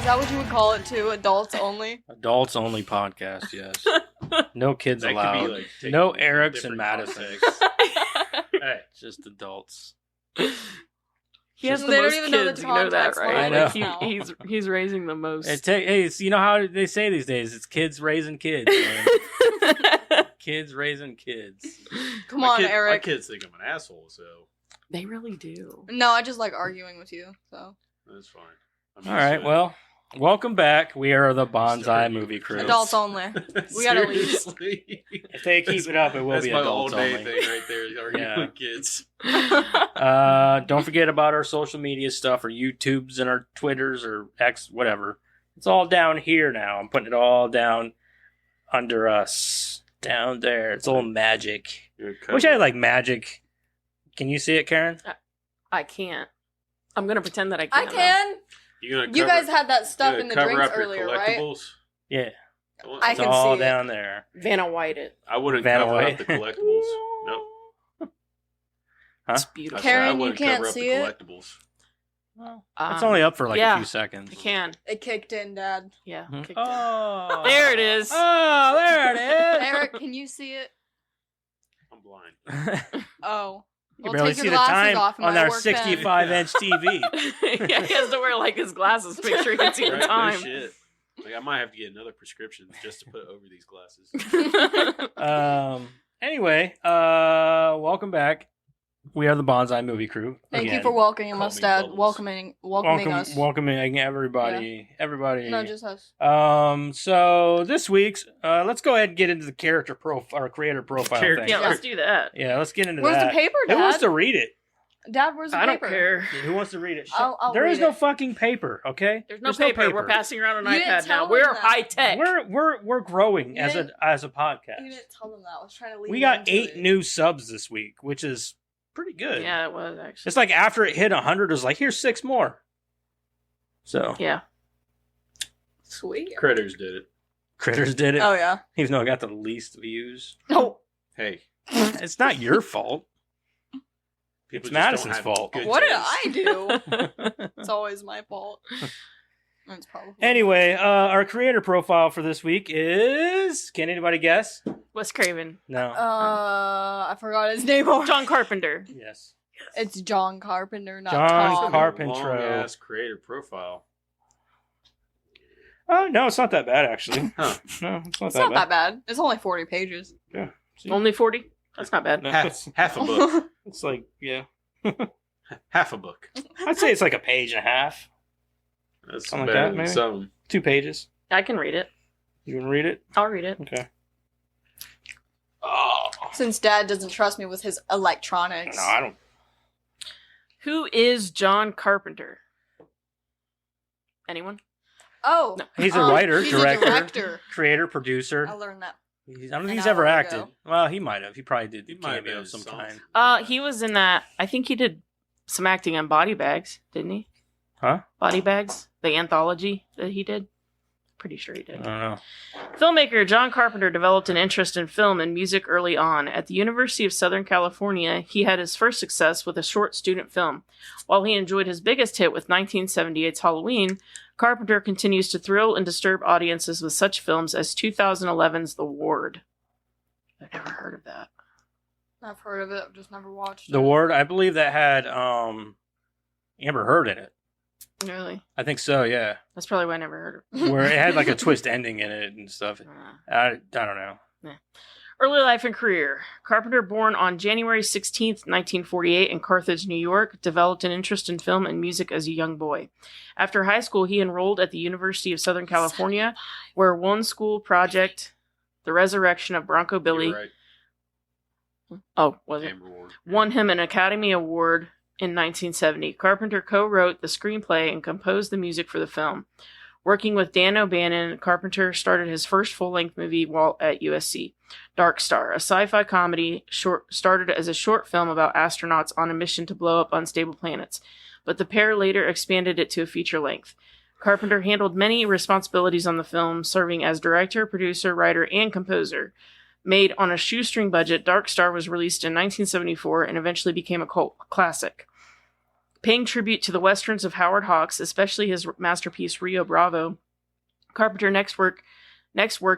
Is that what you would call it too? Adults only? Adults only podcast, yes. No kids That could be, allowed. like, taken No in Erics and different Madisons. contexts. Hey, Just adults. He has the They don't most even know the kids, you know that, context right? I know. Like he's raising the most. Hey, it's, you know how they say these days? It's kids raising kids, man. Kids raising kids. Come my on, kid- My Eric. kids think I'm an asshole, so They really do. No, I just like arguing with you, so. that's fine. I'm All used right, to it. well, welcome back. We are the Bonsai Starting Movie Crew. Adults only. We gotta leave. Seriously? If they keep it up, it will That's be my adults all day only. thing right there. Arguing Yeah. with kids. Don't forget about our social media stuff, our YouTubes and our Twitters or X, whatever. It's all down here now. I'm putting it all down under us. Down there. It's all magic. I wish I had like magic. Can you see it, Karen? I can't. I'm gonna pretend that I can. I can. You guys had that stuff in the drinks earlier, right? Yeah. I It's can all see it. down there. Vanna White it. I wouldn't Vanna cover White. up the collectibles. Nope. Huh? It's beautiful. I said I Karen, you wouldn't can't cover up see the it? collectibles. Well, it's only up for like a few seconds. I can. It kicked in, Dad. Yeah. Mhm. kicked it. Oh. There it is. Oh, there it is. Eric, can you see it? I'm blind. Oh. You can Well, barely take see your the glasses time off. It on might our work then. 65-inch TV. Yeah, he has to wear like his glasses to make sure he can see the Right? No time. shit. Like I might have to get another prescription just to put over these glasses. Anyway, welcome back. We are the Bonsai Movie Crew. Thank you Again. for welcoming Call us, me Dad. Bubbles. Welcoming us. Welcoming everybody. Everybody. Not just us. So this week's, let's go ahead and get into the character profile or creator profile Character- thing. Yeah, let's do that. Yeah, let's get into Where's that. the paper, Who wants Dad? to read it? Dad, where's the I don't paper? care. Who wants to read it? I'll There is read no it. fucking paper, okay? There's no paper. We're passing around an You didn't iPad now. tell We're them that. high tech. We're growing You as a didn't- podcast. You didn't tell them that. I was trying to lead We you got into 8 it. new subs this week, which is pretty good. Yeah, it was actually. It's like after it hit 100, it was like, here's 6 more. So, Yeah. Sweet. Critters did it. Critters did it, Oh, yeah. even though I got the least views. Oh, Hey, It's not your fault. people It's just Madison's don't have fault. good what did taste. I do? It's always my fault. That's probably. Anyway, our creator profile for this week is... Can anybody guess? Wes Craven. No. I forgot his name. already. John Carpenter. Yes. It's John Carpenter, not John Tom. Carpenter. Long ass creator profile. Oh, no, it's not that bad, actually. Huh. No, it's not It's that not bad. that bad. It's only 40 pages. See? Only 40? That's not bad. No, Half a book. it's like, yeah. Half a book. I'd say it's like a page and a half. That's Something like better that, than maybe? some. 2 pages. I can read it. You can read it? I'll read it. Okay. Oh. Since Dad doesn't trust me with his electronics. No, I don't. Who is John Carpenter? Anyone? Oh. No. He's a writer, he's director, a director. creator, producer. I learned that. I don't think an he's ever hour acted. ago. Well, he might have. He probably did. He might have cameo been of some something. kind. He was in that. I think he did some acting on Body Bags, didn't he? Huh? Body Bags, the anthology that he did. Pretty sure he I did. don't know. Filmmaker John Carpenter developed an interest in film and music early on. At the University of Southern California, he had his first success with a short student film. While he enjoyed his biggest hit with 1978's Halloween, Carpenter continues to thrill and disturb audiences with such films as 2011's The Ward. I've never heard of that. I've heard of it. I've just never watched The it. Ward, I believe that had Amber Heard in it. Really? I think so, yeah. That's probably why I never heard of it. Where it had like a twist ending in it and stuff. I don't know. Early life and career. Carpenter, born on January 16th, 1948 in Carthage, New York, developed an interest in film and music as a young boy. After high school, he enrolled at the University of Southern California, where one school project, The Resurrection of Bronco Billy, You're right. oh, was it? Amber Ward. Won him an Academy Award in 1970. Carpenter co-wrote the screenplay and composed the music for the film. Working with Dan O'Bannon, Carpenter started his first full-length movie while at USC, Dark Star, a sci-fi comedy started as a short film about astronauts on a mission to blow up unstable planets, but the pair later expanded it to a feature length. Carpenter handled many responsibilities on the film, serving as director, producer, writer, and composer. Made on a shoestring budget, Dark Star was released in 1974 and eventually became a cult classic. Paying tribute to the westerns of Howard Hawks, especially his masterpiece Rio Bravo, Carpenter next worked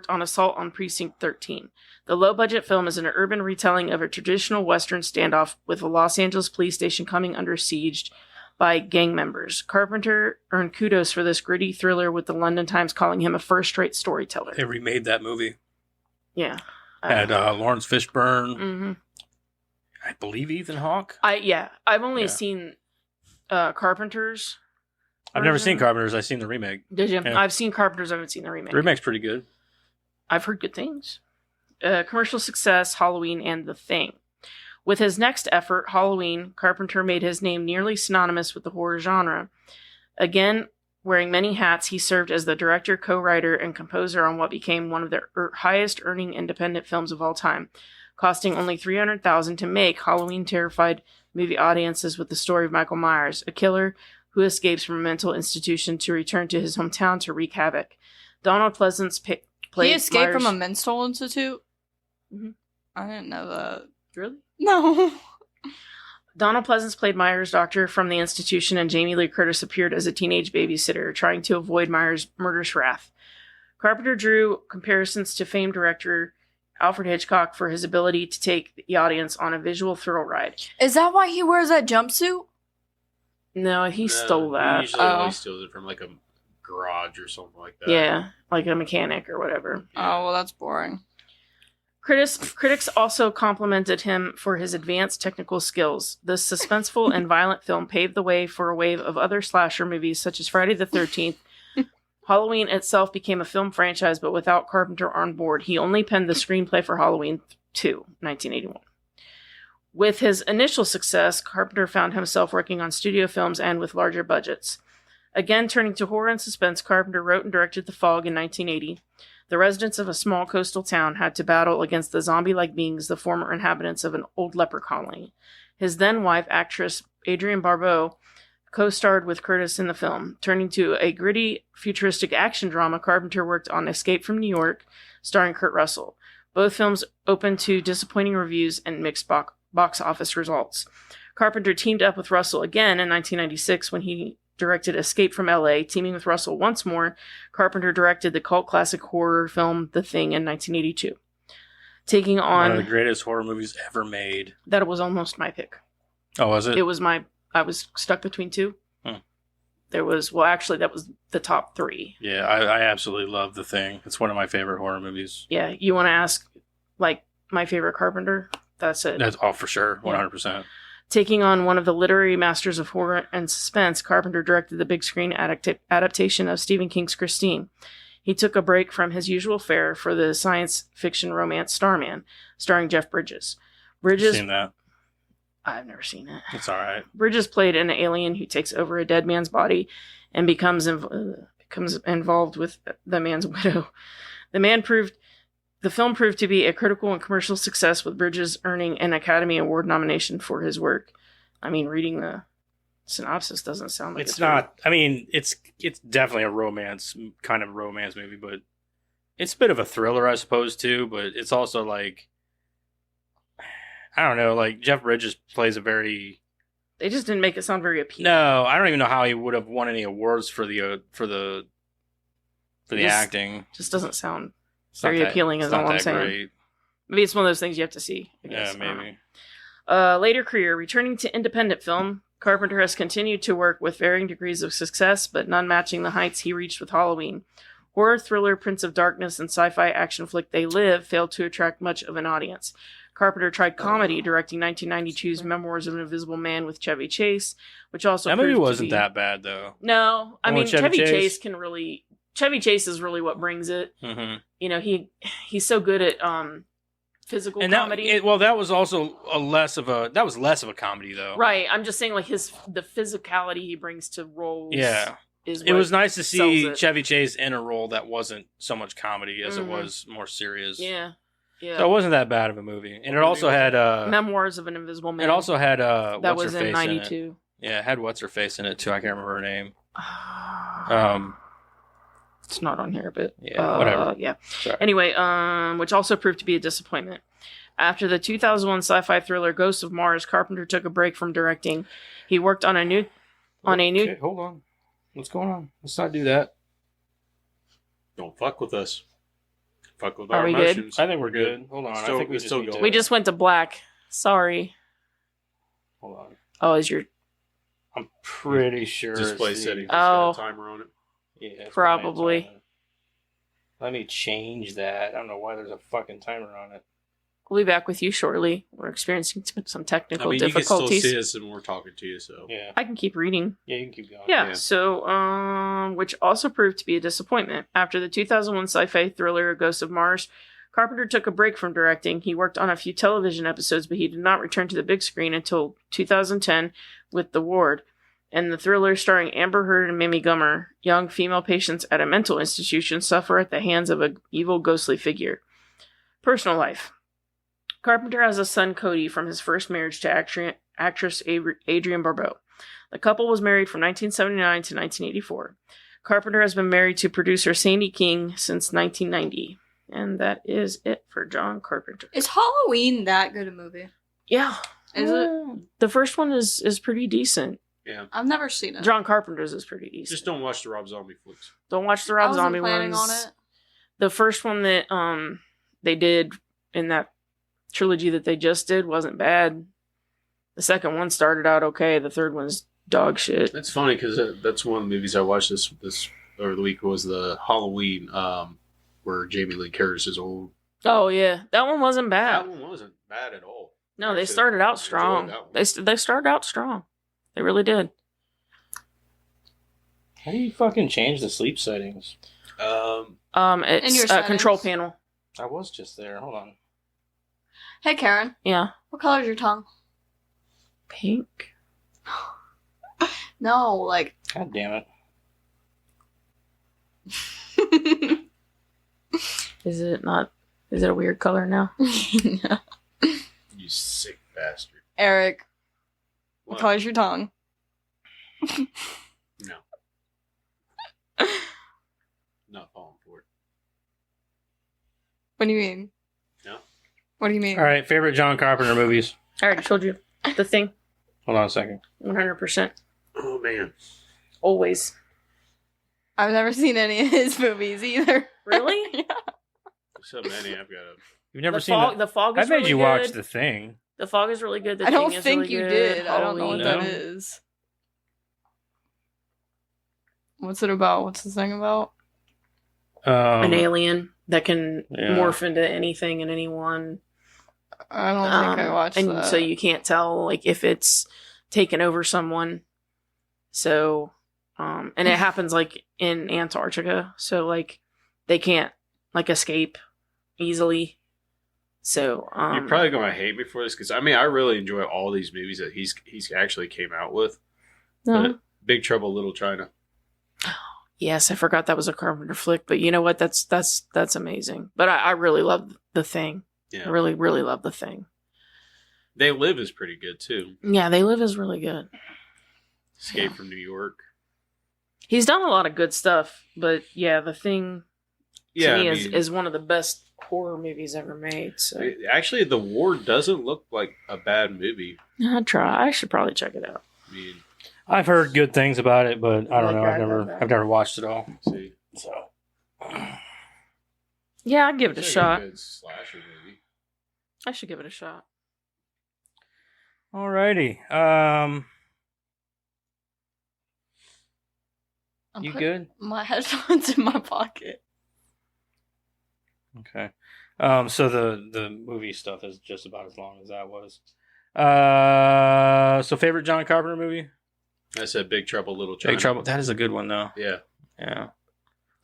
on Assault on Precinct 13. The low-budget film is an urban retelling of a traditional western standoff with a Los Angeles police station coming under siege by gang members. Carpenter earned kudos for this gritty thriller, with the London Times calling him a first-rate storyteller. They remade that movie. Yeah. Had Lawrence Fishburne. Mm-hmm. I believe Ethan Hawke. I've only seen Carpenter's. I've never seen Carpenter's. I've seen the remake. Did you? Yeah. I've seen Carpenter's. I haven't seen the remake. The remake's pretty good. I've heard good things. Commercial success, Halloween, and The Thing. With his next effort, Halloween, Carpenter made his name nearly synonymous with the horror genre. Again, wearing many hats, he served as the director, co-writer, and composer on what became one of the highest-earning independent films of all time. Costing only $300,000 to make, Halloween terrified movie audiences with the story of Michael Myers, a killer who escapes from a mental institution to return to his hometown to wreak havoc. Donald Pleasance played He escaped Myers. from a mental institute? Mm-hmm. I didn't know that. Really? No. Donald Pleasance played Myers' doctor from the institution, and Jamie Lee Curtis appeared as a teenage babysitter, trying to avoid Myers' murderous wrath. Carpenter drew comparisons to famed director Alfred Hitchcock for his ability to take the audience on a visual thrill ride. Is that why he wears that jumpsuit? No, he stole He that. usually always steals it from like a garage or something like that. Yeah, like a mechanic or whatever. Oh, well, that's boring. Critics also complimented him for his advanced technical skills. This suspenseful and violent film paved the way for a wave of other slasher movies such as Friday the 13th. Halloween itself became a film franchise, but without Carpenter on board. He only penned the screenplay for Halloween 2, 1981. With his initial success, Carpenter found himself working on studio films and with larger budgets. Again, turning to horror and suspense, Carpenter wrote and directed The Fog in 1980. The residents of a small coastal town had to battle against the zombie-like beings, the former inhabitants of an old leper colony. His then-wife, actress Adrienne Barbeau, co-starred with Curtis in the film. Turning to a gritty, futuristic action drama, Carpenter worked on Escape from New York, starring Kurt Russell. Both films opened to disappointing reviews and mixed box office results. Carpenter teamed up with Russell again in 1996 when he directed Escape from L.A. Teaming with Russell once more, Carpenter directed the cult classic horror film The Thing in 1982. Taking on... One of the greatest horror movies ever made. That was almost my pick. Oh, was it? It was I was stuck between two. There was... Well, actually, that was the top three. Yeah, I absolutely love The Thing. It's one of my favorite horror movies. Yeah, you want to ask, like, my favorite Carpenter? That's it. That's all for sure, 100%. Taking on one of the literary masters of horror and suspense, Carpenter directed the big screen adaptation of Stephen King's Christine. He took a break from his usual fare for the science fiction romance Starman, starring Jeff Bridges. I've seen that. I've never seen it. It's all right. Bridges played an alien who takes over a dead man's body and becomes involved with the man's widow. The film proved to be a critical and commercial success, with Bridges earning an Academy Award nomination for his work. I mean, reading the synopsis doesn't sound like it's not. I mean, it's definitely a kind of romance movie, but it's a bit of a thriller, I suppose, too. But it's also like, I don't know, like Jeff Bridges plays a very... They just didn't make it sound very appealing. No, I don't even know how he would have won any awards for the acting. Just doesn't sound It's not very that- appealing, it's is not all I'm that saying. great. Maybe it's one of those things you have to see. I Yeah, guess. I don't maybe. know. Later career, returning to independent film, Carpenter has continued to work with varying degrees of success, but none matching the heights he reached with Halloween. Horror thriller Prince of Darkness and sci-fi action flick They Live failed to attract much of an audience. Carpenter tried comedy, directing 1992's Memoirs of an Invisible Man with Chevy Chase, which also That movie proved to wasn't be- that bad, though. No, I Oh, mean Chevy Chevy Chase? Chase can really. Chevy Chase is really what brings it. Mm-hmm. You know, he's so good at physical And comedy. that was also less of a comedy, though. Right. I'm just saying, like, the physicality he brings to roles. Yeah. Is It was nice to see sells it. Chevy Chase in a role that wasn't so much comedy as it Mhm. was more serious. Yeah. Yeah. So it wasn't that bad of a movie. And it also had Memoirs of an Invisible Man. it also had that what's was her in face '92. in it. Yeah, it had what's her face in it too. I can't remember her name. It's not on here, but Yeah, whatever. Yeah. Sorry. Anyway, which also proved to be a disappointment. After the 2001 sci-fi thriller Ghosts of Mars, Carpenter took a break from directing. He worked on a new Okay, hold on. What's going on? Let's not do that. Don't fuck with us. Fuck with Are our we good? emotions. I think we're good. Hold on. Still- I think we it's just still need to... going. We just went to black. Sorry. Hold on. Oh, is your I'm pretty sure. Display it's the- settings. Oh. It's got a timer on it. Yeah, it's Probably. timer. Let me change that. I don't know why there's a fucking timer on it. We'll be back with you shortly. We're experiencing some technical I mean, you can still difficulties. see us and we're talking to you, so. Yeah. I can keep reading. Yeah, you can keep going. Yeah, Yeah. so, which also proved to be a disappointment. After the 2001 sci-fi thriller Ghosts of Mars, Carpenter took a break from directing. He worked on a few television episodes, but he did not return to the big screen until 2010 with The Ward. And the thriller starring Amber Heard and Mamie Gummer, young female patients at a mental institution suffer at the hands of an evil ghostly figure. Personal life. Carpenter has a son, Cody, from his first marriage to actress Adrienne Barbeau. The couple was married from 1979 to 1984. Carpenter has been married to producer Sandy King since 1990. And that is it for John Carpenter. Is Halloween that good a movie? Yeah. Is it? The first one is pretty decent. Yeah. I've never seen it. John Carpenter's is pretty decent. Just don't watch the Rob Zombie flicks. Don't watch the I Rob wasn't Zombie planning ones. on it. The first one that they did in that trilogy that they just did wasn't bad. The second one started out okay. The third one's dog shit. That's funny because that's one of the movies I watched this over the week was the Halloween where Jamie Lee Curtis is old. Oh yeah, that one wasn't bad. That one wasn't bad at all. No, they Actually, started out I enjoyed strong. that one. They started out strong. They really did. How do you fucking change the sleep settings? It's your a control settings. panel. I was just there. Hold on. Hey, Karen. Yeah, What color is your tongue? pink. No, like. God damn it. Is it not? Is it a weird color now? You sick bastard. Eric, what What? color is your tongue? No. Not falling for it. What do you mean? No. What do you mean? All right, favorite John Carpenter movies. I already told you. The Thing. Hold on a second. 100%. Oh man. Always. I've never seen any of his movies either. Really? So many I've got to. You've never the seen fog. The fog I is made really you good. watch The Thing. The Fog is really good. The I don't Thing is think really you good. did. I don't know what Halloween. that is. What's it about? What's the thing about? An alien that can Yeah. morph into anything and anyone. I don't think I watched and that. so you can't tell like if it's taken over someone. So, and it happens like in Antarctica. So like they can't like escape easily. So You're probably going to hate me for this because I mean I really enjoy all these movies that he's actually came out with. no. But Big Trouble Little China. Yes, I forgot that was a Carpenter flick, but you know what? That's amazing. But I really love The Thing. I Yeah. really, really love The Thing. They Live is pretty good too. Yeah, They Live is really good. Escape Yeah. from New York. He's done a lot of good stuff, but yeah, The Thing to Yeah, me I mean, is one of the best horror movies ever made. So actually, The Ward doesn't look like a bad movie. I'd try. I should probably check it out. I mean, I've heard good things about it, but I don't Like know. that. I've never watched it all. see, So Yeah, I'd give it a It's shot. good slasher movie. I should give it a shot. alrighty. I'm You putting good? My headphones in my pocket. Okay. So the movie stuff is just about as long as that was. So favorite John Carpenter movie? I said Big Trouble Little China. Big Trouble. That is a good one though. Yeah. Yeah.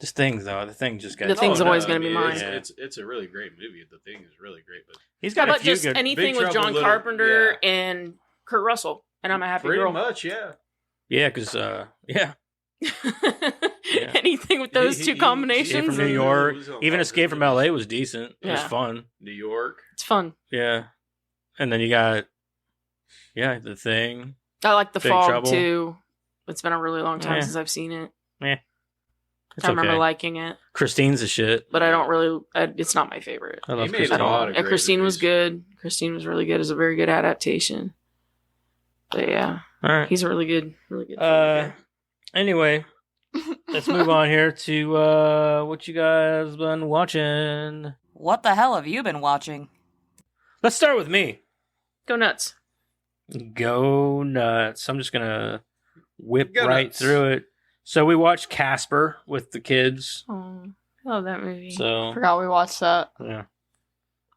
Just Things though. The Thing just got. The Thing's always I gonna be mean, mine. It's a really great movie. The Thing is really great, but He's got a But few just good. anything Big with Trouble John Little- Carpenter and Kurt Russell, and I'm a happy pretty girl. much, yeah. Yeah, because yeah. Anything with those He- two he- Escape combinations, from New York. It was on Even top Escape of from it. L.A. was decent. It was Yeah. fun. New York. it's fun. Yeah. And then you got, The Thing. I like The Big Fog Trouble. too. It's been a really long time Yeah. since I've seen it. It's It's I remember okay. liking it, Christine's a shit. but I don't really. It's not my favorite. I love made Christine. a lot of And great Christine was movies. good. Christine was really good. It was a very good adaptation. But yeah, All right. he's a really good. Anyway, let's move on here to what you guys been watching. What the hell have you been watching? Let's start with me. Go nuts. Go nuts. I'm just gonna whip Go right nuts. through it. So we watched Casper with the kids. Oh, I love that movie. So Forgot we watched that. yeah,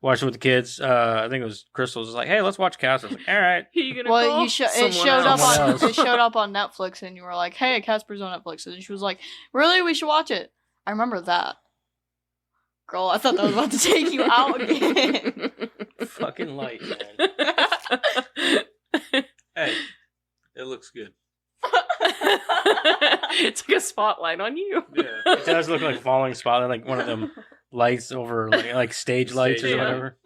watched it with the kids. I think it was Crystal was like, "Hey, let's watch Casper." I was like, "All right." Who you gonna Well, call? it Someone showed up else. Someone on else. it showed up on Netflix, and you were like, "Hey, Casper's on Netflix," and she was like, "Really? We should watch it." I remember that. Girl, I thought that was about to take you out again. Fucking light, man. Hey, it looks good. It's like a spotlight on you. Yeah. It does look like falling spotlight, like one of them lights over like stage lights or Stage, yeah. whatever.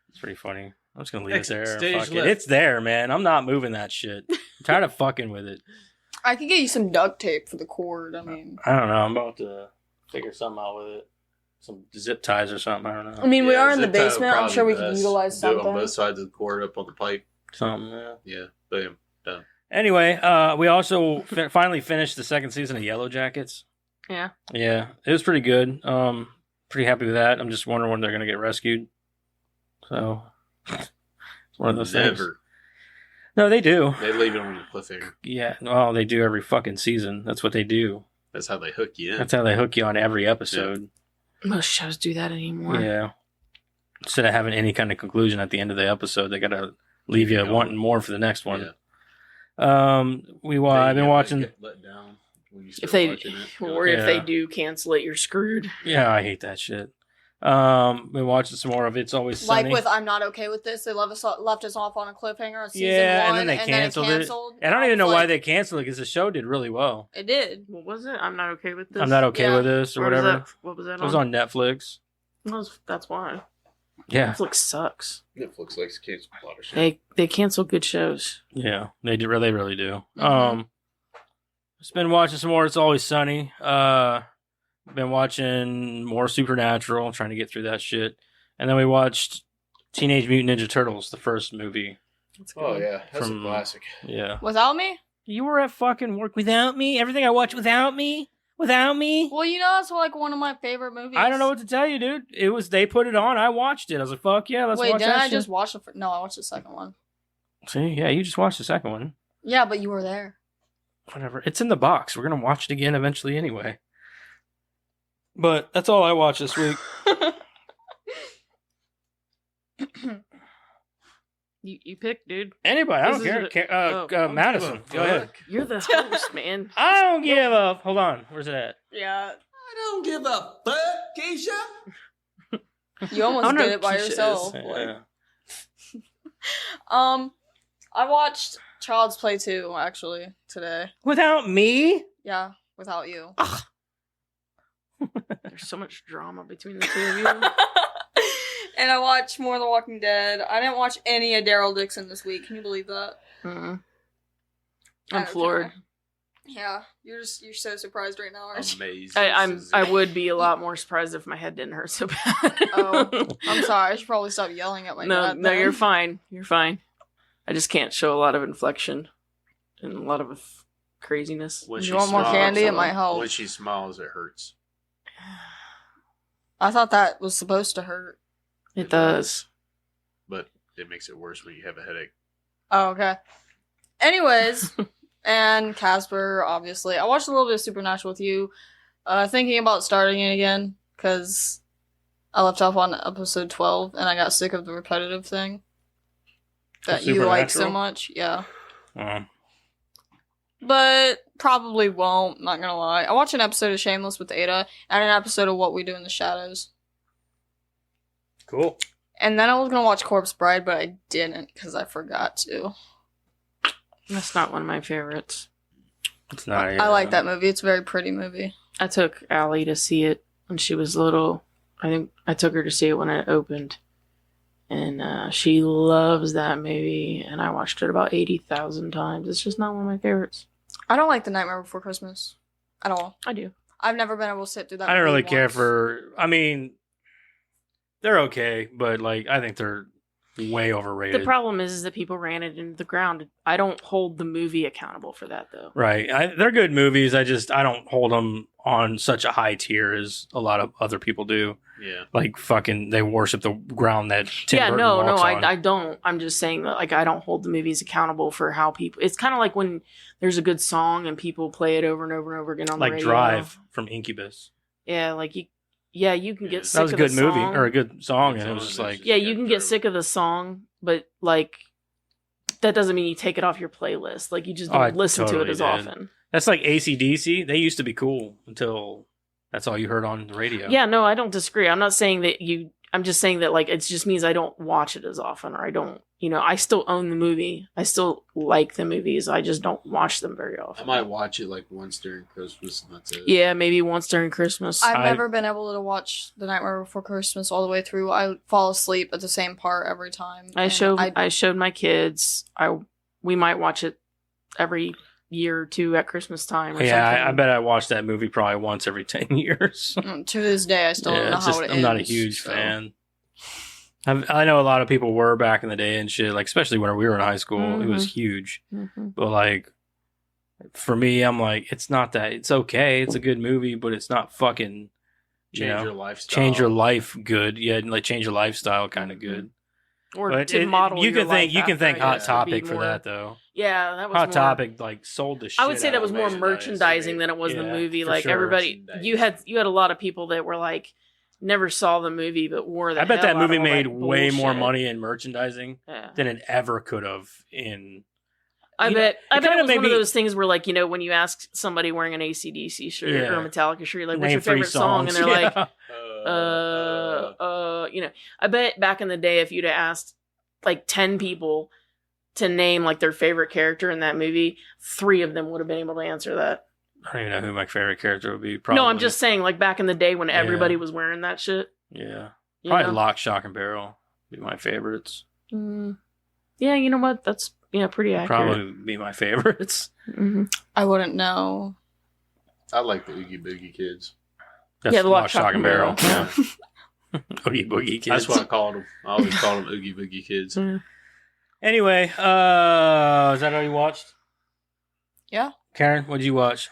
It's pretty funny. I'm just gonna leave it there. Stage Fuck it. left. It's there, man. I'm not moving that shit. I'm tired of fucking with it. I could get you some duct tape for the cord. I mean, I don't know. I'm about to figure something out with it. Some zip ties or something. I don't know. I mean, we are in the zip tie would basement. I'm probably sure we be could best. utilize Do it on something. both sides of the cord up on the pipe. Something. Yeah. Yeah, bam. Anyway, we also finally finished the second season of Yellow Jackets. Yeah. Yeah, it was pretty good. Pretty happy with that. I'm just wondering when they're gonna get rescued. So it's one of those things. Never. No, they do. They leave it on the cliffhanger. Yeah, well, they do every fucking season. That's what they do. That's how they hook you in. That's how they hook you on every episode. Most shows do that anymore. Yeah. Instead of having any kind of conclusion at the end of the episode, they gotta leave you Yeah. wanting more for the next one. Yeah. I've been watching. Get let down when you start If they watching it. or if they Yeah. do cancel it, you're screwed. Yeah, I hate that shit. Been watching some more of It's Always Sunny. Like with I'm Not Okay With This, they left us off on a cliffhanger on season Yeah, and one, then they canceled it. I don't even know why they canceled it because the show did really well. It did. What was it? I'm not okay with this. I'm not okay Yeah. with this or Where was whatever. that- What was that It was on Netflix. That's why. Yeah, Netflix sucks. Netflix likes to cancel a lot of shit. They cancel good shows. yeah, they do. They really do. Mhm. Just been watching some more It's Always Sunny. Been watching more Supernatural, trying to get through that shit. And then we watched Teenage Mutant Ninja Turtles, the first movie. That's good. Oh yeah, that's From- a classic. Yeah. Without me? You were at fucking work without me? Everything I watch without me? Without me? Well, you know that's like one of my favorite movies. I don't know what to tell you, dude. It was they put it on. I watched it. I was like, "Fuck yeah, let's Wait, watch didn't that I shit." just watch No, I watched the second one. See, yeah, you just watched the second one. Yeah, but you were there. Whatever. It's in the box. We're gonna watch it again eventually, anyway. But that's all I watched this week. You pick, dude. Anybody? I This don't is care. Madison, go ahead. You're the host, man. I don't give a. Hold on. Where's it at? Yeah. I don't give a fuck, Keisha. You I almost don't know did it by who Keisha yourself. is. Yeah. I watched Child's Play 2 actually today. Without me? Yeah, without you. There's so much drama between the two of you. And I watched more of The Walking Dead. I didn't watch any of Daryl Dixon this week. Can you believe that? Mm-mm. I I'm don't floored. care. Yeah, you're so surprised right now, aren't you? Amazing. I would be a lot more surprised if my head didn't hurt so bad. Oh, I'm sorry. I should probably stop yelling at my no, dad. no, then. you're fine. You're fine. I just can't show a lot of inflection and a lot of craziness. When You she want more smiles- candy? It might help. When she smiles, it hurts. I thought that was supposed to hurt. It does. But it makes it worse when you have a headache. Oh, okay. Anyways, and Casper, obviously. I watched a little bit of Supernatural with you. Thinking about starting it again, because I left off on episode 12, and I got sick of the repetitive thing that you like so Supernatural? much. Yeah. Oh. But probably won't, not gonna lie. I watched an episode of Shameless with Ada, and an episode of What We Do in the Shadows. Cool. And then I was gonna watch Corpse Bride, but I didn't, because I forgot to. That's not one of my favorites. It's not. I like that movie. It's a very pretty movie. I took Allie to see it when she was little. I think I took her to see it when it opened. And she loves that movie. And I watched it about 80,000 times. It's just not one of my favorites. I don't like The Nightmare Before Christmas at all. I do. I've never been able to sit through that. I don't movie really care once. for. I mean, they're okay, but like I think they're way overrated. The problem is that people ran it into the ground. I don't hold the movie accountable for that, though. Right. They're good movies. I don't hold them on such a high tier as a lot of other people do. Yeah. Like fucking, they worship the ground that Tim Burton no, walks on. I don't. I'm just saying that, like, I don't hold the movies accountable for how people. It's kind of like when there's a good song and people play it over and over and over again on the Like radio. Drive from Incubus. Yeah, like you. Yeah, you can get sick That was a of good the movie song. or a good song, Good and it was song, just and like it's Yeah, you can get sick of the song, but like that doesn't mean you take it off your playlist. Like you just Oh, I don't listen to it totally as did. often. that's like AC/DC. They used to be cool until that's all you heard on the radio. Yeah, no, I don't disagree. I'm not saying that you. I'm just saying that like it just means I don't watch it as often, or I don't. I still own the movie. I still like the movies. I just don't watch them very I often. might watch it like once during Christmas and that's it. Yeah, maybe once during Christmas. I've I- never been able to watch The Nightmare Before Christmas all the way through. I fall asleep at the same part every time. I and showed my kids. We might watch it every year or two at Christmas time. Or Yeah, something. I bet I watched that movie probably once every 10 years. To this day, I still don't know it's how just, it ends. I'm not a huge so. fan. I know a lot of people were back in the day and shit, like especially when we were in high school, it was huge. Mhm. But like, for me, I'm like, it's not that. It's okay. It's a good movie, but it's not fucking Change your lifestyle. change your life good. Yeah, and like change your lifestyle kind of good. Or But to model you your can thank life you can after, thank I Hot guess, would be Topic for more- that though. Yeah, that was Hot more, Topic like sold the shit. I would say out that of was it. more merchandise, merchandising they- than it was the yeah, movie. for Like sure. everybody, you had a lot of people that were like never saw the movie but wore the. I bet hell that out of movie all made that way more bullshit. money in merchandising Yeah. than it ever could have in. I You know, bet. I it bet kinda it was one of maybe- those things where, like, when you ask somebody wearing an AC/DC shirt Yeah. or a Metallica shirt, you're like, "What's Name your 3 favorite song?" And songs. they're like, Yeah. I bet back in the day, if you'd have asked like 10 people to name like their favorite character in that movie, 3 of them would have been able to answer that. I don't even know who my favorite character would be. Probably. No, I'm just saying, like back in the day when Yeah. everybody was wearing that shit. Yeah. You Probably know? Lock, Shock, and Barrel be my favorites. Yeah, you know what? That's pretty accurate. Probably be my favorites. Mhm. I wouldn't know. I like the Oogie Boogie Kids. That's Yeah, the Lock, Shock, and Barrel. Yeah. Oogie Boogie Kids. That's what I called them. I always called them Oogie Boogie Kids. Mm. Anyway, is that all you watched? Yeah. Karen, what did you watch?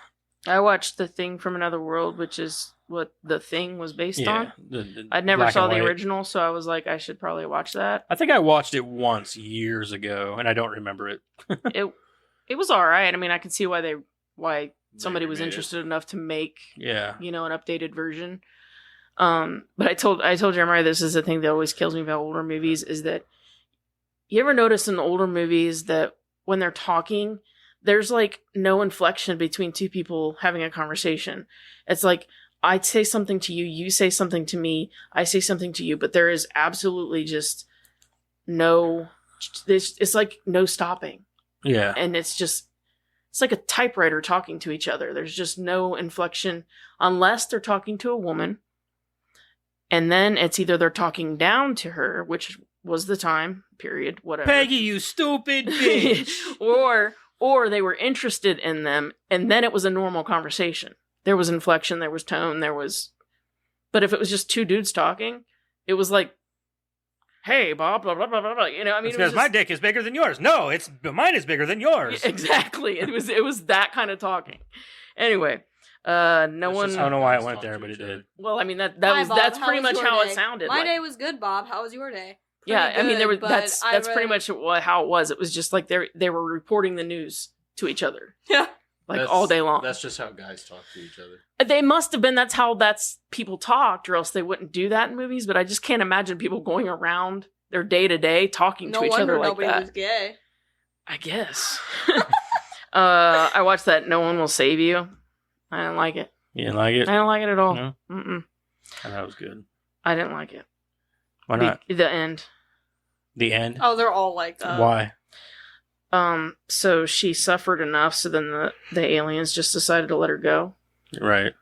I watched The Thing from Another World, which is what The Thing was based on. the I never black saw and the white. original, so I was like, I should probably watch that. I think I watched it once years ago, and I don't remember it. It was all right. I mean, I can see why somebody was remade it. interested enough to make Yeah. an updated version. But I told Jeremiah this is the thing that always kills me about older movies is that you ever notice in older movies that when they're talking, there's like no inflection between two people having a conversation. It's like I say something to you, you say something to me, I say something to you, but there is absolutely just it's like no stopping. Yeah. And it's like a typewriter talking to each other. There's just no inflection unless they're talking to a woman. And then it's either they're talking down to her, which was the time period, whatever. Peggy, you stupid bitch. or they were interested in them, and then it was a normal conversation. There was inflection, there was tone, but if it was just two dudes talking, it was like, hey, Bob, blah, blah, blah, blah, blah. I mean, It's it was because my just- dick is bigger than yours. No, mine is bigger than yours. Exactly. It was that kind of talking. Anyway, no That's one. just I don't know why it Guys went talk there, to but it each other. did. Well, I mean Hi, that's Bob. How pretty was much your how day? it sounded. My like- day was good, Bob. How was your day? Yeah, Pretty I mean good, but that's I pretty much how it was. It was just like they were reporting the news to each other, Yeah. like all day long. That's just how guys talk to each other. They must have been. That's how people talked, or else they wouldn't do that in movies. But I just can't imagine people going around their day to day talking No to each wonder other like nobody that. was gay. I guess. I watched that. No One Will Save You. I didn't like it. You didn't like it? I didn't like it at all. No? Mm-mm. Oh, that was good. I didn't like it. Why not? The end. The end? Oh, they're all like that. Why? So she suffered enough, so then the aliens just decided to let her go. Right.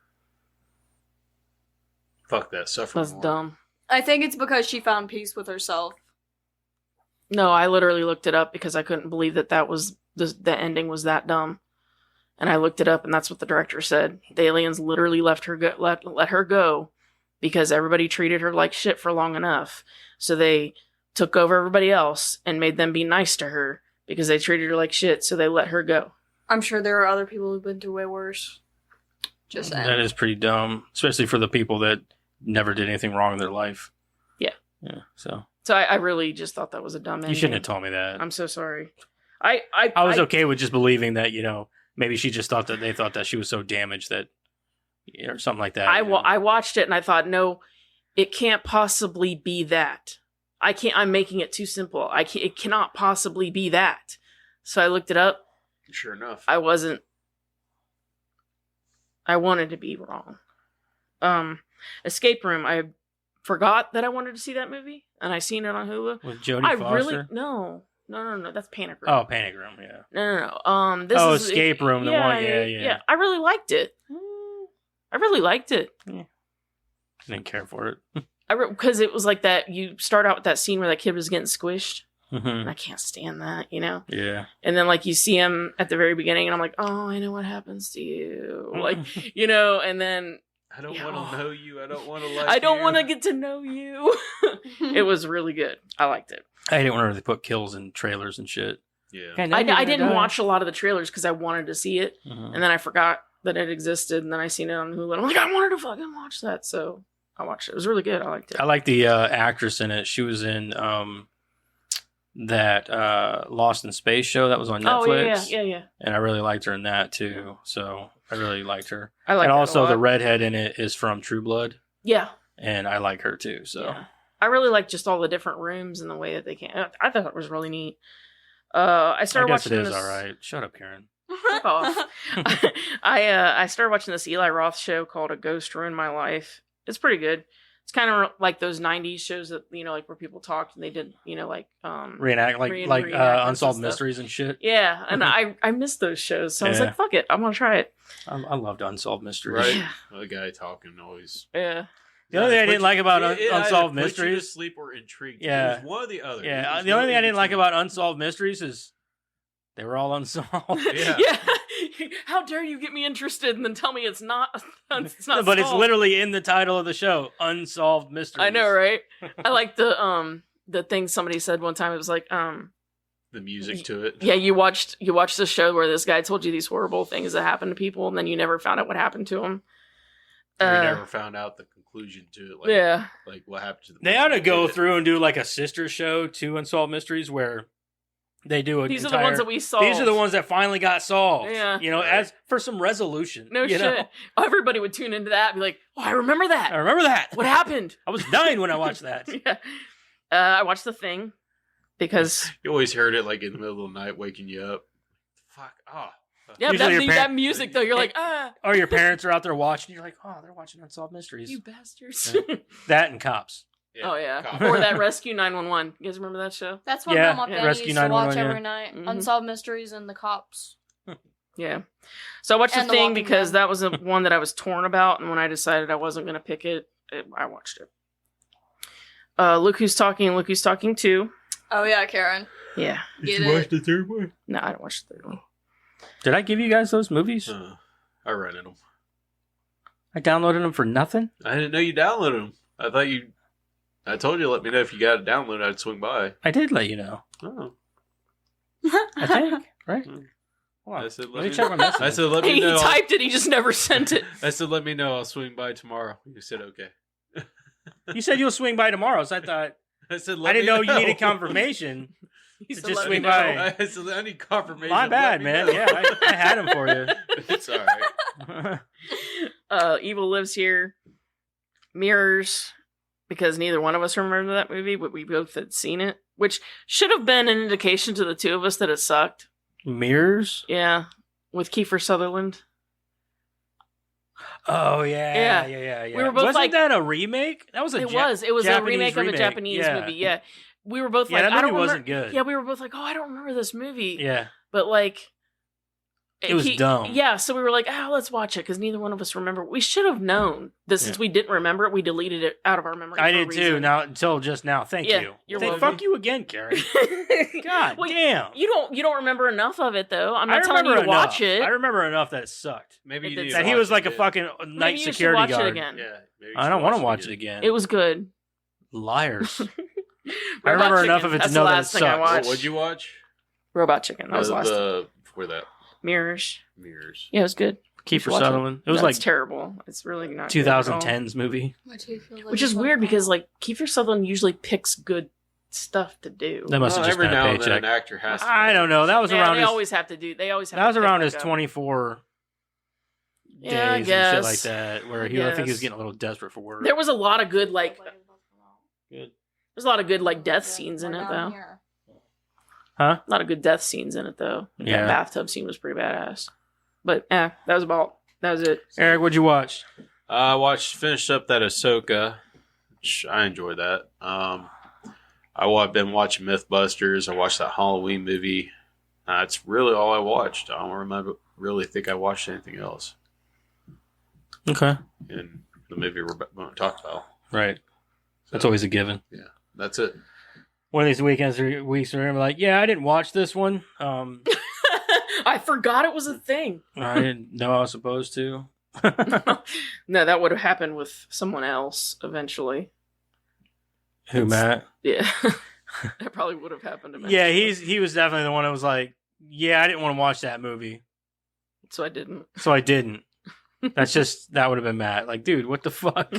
Fuck that. Suffer That's more. dumb. I think it's because she found peace with herself. No, I literally looked it up because I couldn't believe that was the ending was that dumb. And I looked it up, and that's what the director said. The aliens literally let her go because everybody treated her like shit for long enough. So they took over everybody else and made them be nice to her because they treated her like shit, so they let her go. I'm sure there are other people who've been through way worse. Just saying. That is pretty dumb, especially for the people that never did anything wrong in their life. Yeah. Yeah. So I really just thought that was a dumb ending. you shouldn't have told me that. I'm so sorry. I was okay with just believing that, maybe she just thought that they thought that she was so damaged that, or something like that. I watched it and I thought, no, it can't possibly be that. I'm making it too simple. It cannot possibly be that. So I looked it up. Sure enough. I wanted to be wrong. Escape Room. I forgot that I wanted to see that movie, and I seen it on Hulu. With Jodie Foster? No. That's Panic Room. Oh, Panic Room, yeah. No. This is Escape Room, the one, yeah. I really liked it. I didn't care for it. Because it was like that. You start out with that scene where that kid was getting squished. Mm-hmm. And I can't stand that, Yeah. And then you see him at the very beginning, and I'm like, oh, I know what happens to you, and then I don't want to know you. I don't want to like I don't you. want to get to know you. It was really good. I liked it. I didn't want to put kills in trailers and shit. Yeah. I didn't watch a lot of the trailers because I wanted to see it, Mm-hmm. and then I forgot that it existed, and then I seen it on Hulu, and I'm like, I wanted to fucking watch that, so I watched it. It was really good. I liked it. I like the actress in it. She was in that Lost in Space show that was on Netflix. Oh, yeah. And I really liked her in that too. So I really liked her. I like and that also a lot. the redhead in it is from True Blood. Yeah. And I like her too. So Yeah. I really like just all the different rooms and the way that they can. I thought it was really neat. I started I guess watching it is this. all right. Shut up, Karen. Fuck off. I started watching this Eli Roth show called A Ghost Ruined My Life. It's pretty good. It's kind of like those 90s shows that, where people talked and they did, Reenact like reenactments Unsolved and stuff. Mysteries and shit. Yeah, and I missed those shows. So I was Yeah. like, fuck it, I'm going to try it. I loved Unsolved Mysteries. Right? Yeah. The guy talking always. Yeah. The only thing I didn't like about It either Unsolved put you to Mysteries. sleep or intrigued. Yeah. It was one or the other. Yeah, There was the no only thing I in didn't like between. about Unsolved Mysteries is they were all unsolved. Yeah. Yeah. How dare you get me interested and then tell me it's not it's not But it's solved. literally in the title of the show, Unsolved Mysteries. I know, right? I like the thing somebody said one time. It was like, The music to it. yeah, you watched the show where this guy told you these horrible things that happened to people, and then you never found out what happened to them. We never found out the conclusion to it. Like, Yeah. Like what happened to the They person ought to who go did it. through and do like a sister show to Unsolved Mysteries where they do a These are the ones that we solved. These are the ones that finally got solved. Yeah. As for some resolution. No you shit. know? Everybody would tune into that and be like, oh, I remember that. I remember that. What happened? I was dying when I watched that. Yeah. I watched The Thing because You always heard it like in the middle of the night, waking you up. Fuck. Oh. yeah, Usually your that music though, you're like, Or your parents are out there watching. You're like, oh, they're watching Unsolved Mysteries. you bastards. Yeah. That and Cops. Oh yeah, Cop. or that Rescue 911. You guys remember that show? That's what Yeah, Grandma Fanny Rescue used to watch 911, every night. Mhm. Unsolved Mysteries and the Cops. Yeah. So I watched And The The Thing Walking because Dead. that was the one that I was torn about, and when I decided I wasn't going to pick it, I watched it. Look Who's Talking, Look Who's Talking 2. Oh yeah, Karen. Yeah. Get it. the third one? No, I don't watch the third one. Did I give you guys those movies? I rented them. I downloaded them for nothing? I didn't know you downloaded them. I told you to let me know if you got it downloaded. I'd swing by. I did let you know. Oh. I think. Right? Hold on. I said, Let me check my messages. I said, let me He know. typed it, he just never sent it. I said, let me know. I'll swing by tomorrow. You said, okay. You said you'll swing by tomorrow, so I thought I said, I didn't know you needed confirmation. He To said, just "Let me swing know." by. I said, I need confirmation. My Let bad, me man. know. Yeah, I had them for you. It's all right. Evil Lives Here. Mirrors. Because neither one of us remember that movie, but we both had seen it. Which should have been an indication to the two of us that it sucked. Mirrors? Yeah. With Kiefer Sutherland. Oh yeah, Yeah. yeah. We were both Wasn't like- that a remake? That was a It was a Japanese remake of a Japanese Yeah. movie. Yeah. We were both Yeah, like, that I movie don't wasn't remember. good. Yeah, we were both like, oh, I don't remember this movie. Yeah. But like, It was dumb. Yeah, so we were like, let's watch it because neither one of us remember. We should have known that since we didn't remember it, we deleted it out of our memory. I did too. Now until just now. Thank you. You're Fuck welcome. you again, Karen. God Well, damn. You don't remember enough of it though. I'm I not telling you to remember watch enough. it. I remember enough that it sucked. Maybe It you did need suck. to That he watch was it like a again. fucking Maybe night you should security watch guard. it again. Yeah. maybe you I should don't want to watch again. it again. It was good. Liars. I Robot remember enough Chicken. of it That's to the know that it last thing I sucks. watched. What'd you watch? Robot Chicken. That was the last. Before that, Mirrors. Mirrors. Yeah, it was good. Kiefer should watch it. Sutherland. It was That's like terrible. It's really not good at all. 2010's movie. Which is weird because like Kiefer Sutherland usually picks good stuff to do. That must have just every been a now and then paycheck. an actor has to. I don't know. That was Yeah, around they his. always have to do. They always have. That was to pick around like his a- 24 Yeah, I days and shit guess. like that, where I I think he was guess. getting a little desperate for work. There was a lot of good like. Good. There's a lot of good like death scenes in it though. Huh? A lot of good death scenes in it though. Yeah. That bathtub scene was pretty badass. But that was it. Eric, what'd you watch? Finished up that Ahsoka. Which I enjoyed that. I've been watching MythBusters. I watched that Halloween movie. That's really all I watched. I don't really think I watched anything else Okay. in the movie we're going to talk about. Right. That's So, always a given. That's it. One of these weekends or weeks, we're like, yeah, I didn't watch this one. I forgot it was a thing. I didn't know I was supposed to. No, that would have happened with someone else eventually. Who, Matt? Yeah. That probably would have happened to me. Yeah, he was definitely the one that was like, yeah, I didn't want to watch that movie, So I didn't. so I didn't. That would have been Matt. Like, dude, what the fuck?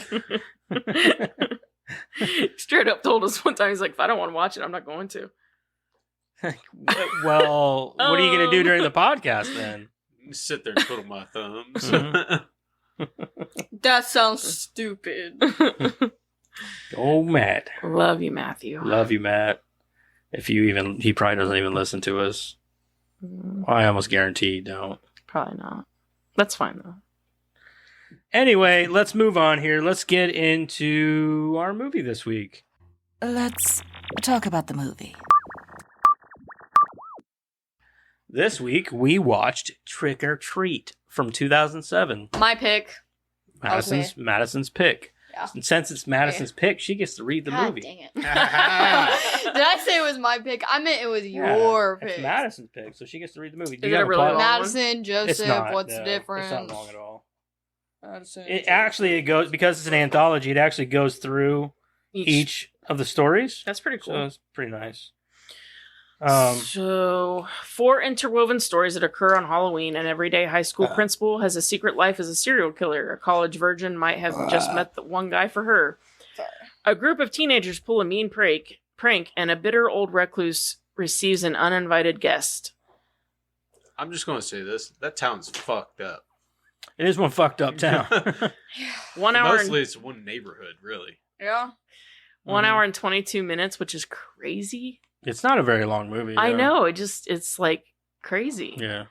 Straight up told us one time, he's like, if I don't want to watch it, I'm not going to. Well, what are you going to do during the podcast then? Sit there and twiddle my thumbs. Mhm. That sounds stupid. Oh, Matt. Love you, Matthew. Love you, Matt. He probably doesn't even listen to us. I almost guarantee you don't. Probably not. That's fine though. Anyway, let's move on here. Let's get into our movie this week. Let's talk about the movie. This week, we watched Trick or Treat from 2007. My pick. Madison's pick. Yeah. And since it's Madison's pick, she gets to read the God movie. dang it. Did I say it was my pick? I meant it was Yeah, your It's pick. Madison's pick, so she gets to read the movie. Do Is you it have a really plot? long one? Madison, It's Joseph, not. what's no, the difference? It's not long at all. Madison, It goes, because it's an anthology, it actually goes through each of the stories. That's pretty cool. So it's pretty nice. So, 4 interwoven stories that occur on Halloween. An everyday high school principal has a secret life as a serial killer. A college virgin might have just met the one guy for her. Sorry. A group of teenagers pull a mean prank, and a bitter old recluse receives an uninvited guest. I'm just going to say this. That town's fucked up. It is one fucked up town. 1 hour, Mostly it's one neighborhood, really. Yeah. 1 hour and 22 minutes, which is crazy. It's not a very long movie. I though. know. It's like crazy. Yeah.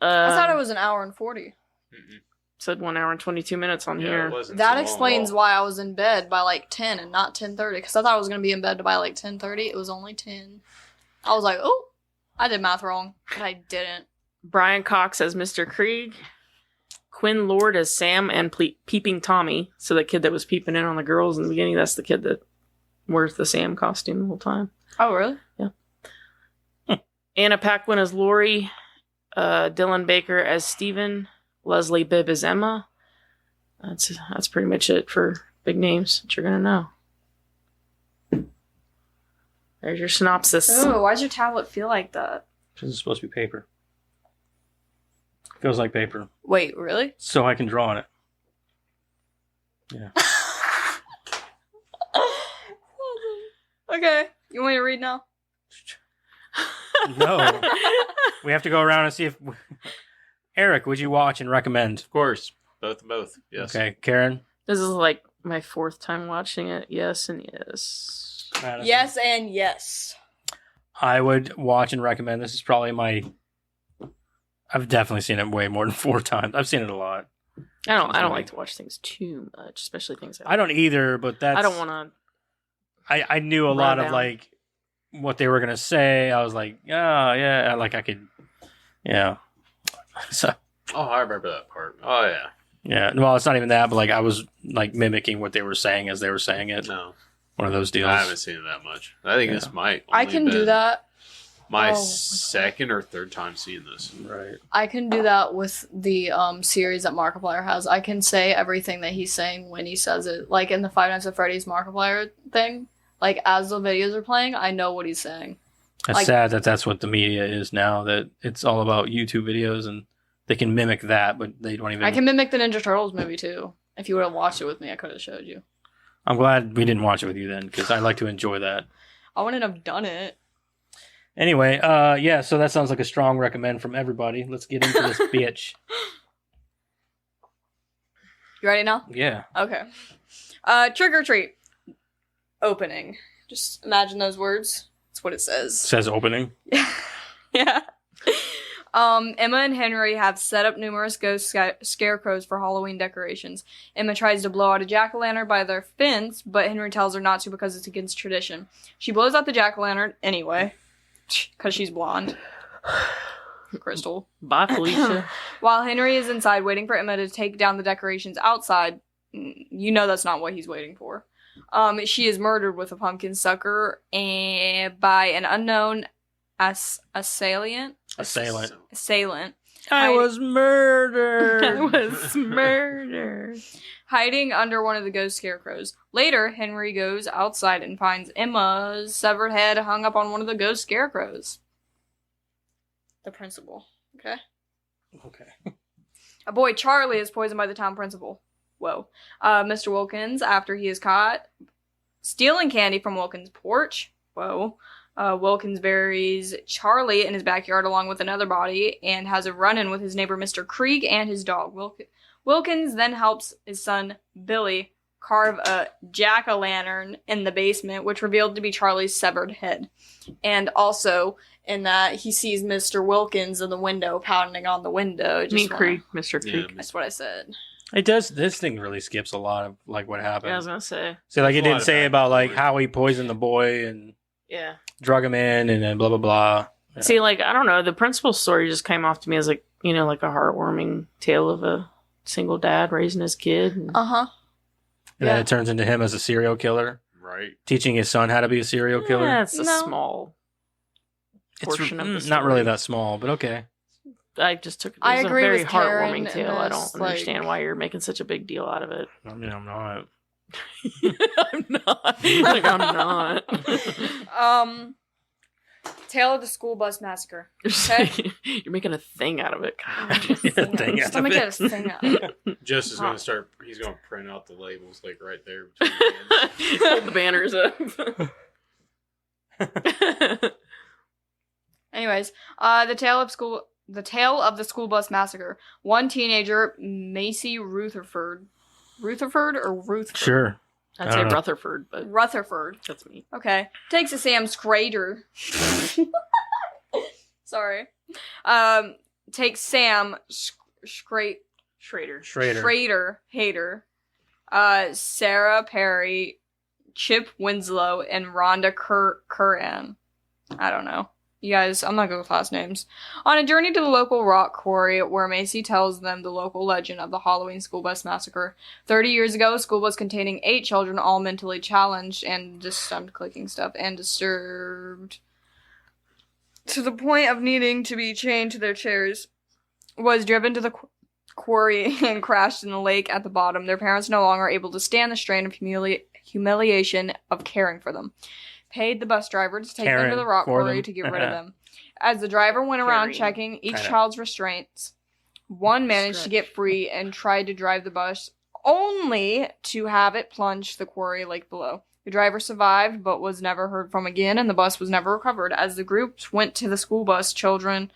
I thought it was an hour and 40. Mm-mm. Said 1 hour and 22 minutes on Yeah, here. it wasn't That so long explains at all. why I was in bed by like 10 and not 10:30. Because I thought I was going to be in bed by like 10:30. It was only 10. I was like, oh, I did math wrong. But I didn't. Brian Cox as Mr. Krieg. Quinn Lord as Sam and Peeping Tommy. So the kid that was peeping in on the girls in the beginning, that's the kid that wears the Sam costume the whole time. Oh, really? Anna Paquin as Lori. Dylan Baker as Steven. Leslie Bibb as Emma. That's pretty much it for big names that you're going to know. There's your synopsis. Oh, why does your tablet feel like that? This is supposed to be paper. Feels like paper. Wait, really? So I can draw on it. Yeah. Okay. You want me to read now? No. We have to go around and see if... Eric, would you watch and recommend? Of course. Both. Yes. Okay. Karen? This is like my 4th time watching it. Yes and yes. Madison? Yes and yes. I would watch and recommend. This is probably my... I've definitely seen it way more than 4 times. I've seen it a lot. I don't like to watch things too much, especially things I don't either, but that's... I don't want to. I knew a lot of down. like what they were gonna say. I was like, oh yeah, like I could, yeah. So Oh, I remember that part. Oh yeah. yeah, well, it's not even that, but like I was like mimicking what they were saying as they were saying it. No, One of those deals. I haven't seen it that much. I think Yeah. this might. I only can do been that. My Oh, second or third time seeing this. Right. I can do that with the series that Markiplier has. I can say everything that he's saying when he says it. Like in the Five Nights at Freddy's Markiplier thing. Like as the videos are playing, I know what he's saying. It's Like- sad that that's what the media is now. That it's all about YouTube videos, and they can mimic that, but they don't even. I can mimic the Ninja Turtles movie too. If you would have watched it with me, I could have showed you. I'm glad we didn't watch it with you then, because I like to enjoy that. I wouldn't have done it. Anyway, yeah. So that sounds like a strong recommend from everybody. Let's get into this bitch. You ready now? Yeah. Okay. Trick or treat. Opening. Just imagine those words. That's what it says. Says opening. Yeah. Emma and Henry have set up numerous ghost scarecrows for Halloween decorations. Emma tries to blow out a jack-o'-lantern by their fence, but Henry tells her not to because it's against tradition. She blows out the jack-o'-lantern anyway, because she's blonde. Crystal. Bye, Felicia. While Henry is inside waiting for Emma to take down the decorations outside, you know that's not what he's waiting for. She is murdered with a pumpkin sucker by an unknown assailant. I was murdered. I was murdered. Hiding under one of the ghost scarecrows. Later, Henry goes outside and finds Emma's severed head hung up on one of the ghost scarecrows. The principal. Okay. Okay. A boy, Charlie, is poisoned by the town principal. Whoa. Mr. Wilkins, after he is caught stealing candy from Wilkins' porch. Whoa. Wilkins buries Charlie in his backyard along with another body and has a run-in with his neighbor Mr. Krieg and his dog. Wilkins then helps his son Billy carve a jack-o'-lantern in the basement, which revealed to be Charlie's severed head. And also, in that, he sees Mr. Wilkins in the window, pounding on the window. Krieg, Mr. Krieg. That's what I said. It does. This thing really skips a lot of like what happened. Yeah, I was gonna say. So like it There's a lot didn't of say back about and like forth. how he poisoned the boy and Yeah. drug him in and then blah blah blah. Yeah. See, like, I don't know. The principal's story just came off to me as like, you know, like a heartwarming tale of a single dad raising his kid. And Uh-huh. And then Yeah. it turns into him as a serial killer, Right. teaching his son how to be a serial killer. Yeah, it's a No. small portion of the not story. really that small, but okay. I just took it I as a agree very with Karen heartwarming in tale. I don't this, understand why you're making such a big deal out of it. I mean, I'm not. I'm not. Like, I'm not. Tale of the School Bus Massacre. You're making a thing out of it. God. Thing Just out let me of get it. a thing out. Just is Huh. gonna start. He's gonna print out the labels like right there. Between the hands. Hold the banners up. Anyways, the tale of the school bus massacre. One teenager, Macy Rutherford, Sure. I'd I say don't know. Rutherford, but Rutherford. that's me. Okay, takes a Sam Schrader. Sorry. Takes Sam Schrader. Schrader. Hader, Sarah Perry, Chip Winslow, and Rhonda Curran. I don't know. You guys, I'm not good with last names. On a journey to the local rock quarry where Macy tells them the local legend of the Halloween school bus massacre. 30 years ago, a school bus containing 8 children, all mentally challenged and just I'm clicking stuff and disturbed to the point of needing to be chained to their chairs, was driven to the quarry and crashed in the lake at the bottom. Their parents no longer able to stand the strain of humiliation of caring for them. Paid the bus driver to take them to Karen the rock for quarry them. to get rid of them. As the driver went around Carrying. checking each Kinda. child's restraints, one managed to Stretch. get free and tried to drive the bus, only to have it plunge the quarry lake below. The driver survived, but was never heard from again, and the bus was never recovered. As the group went to the school bus, children...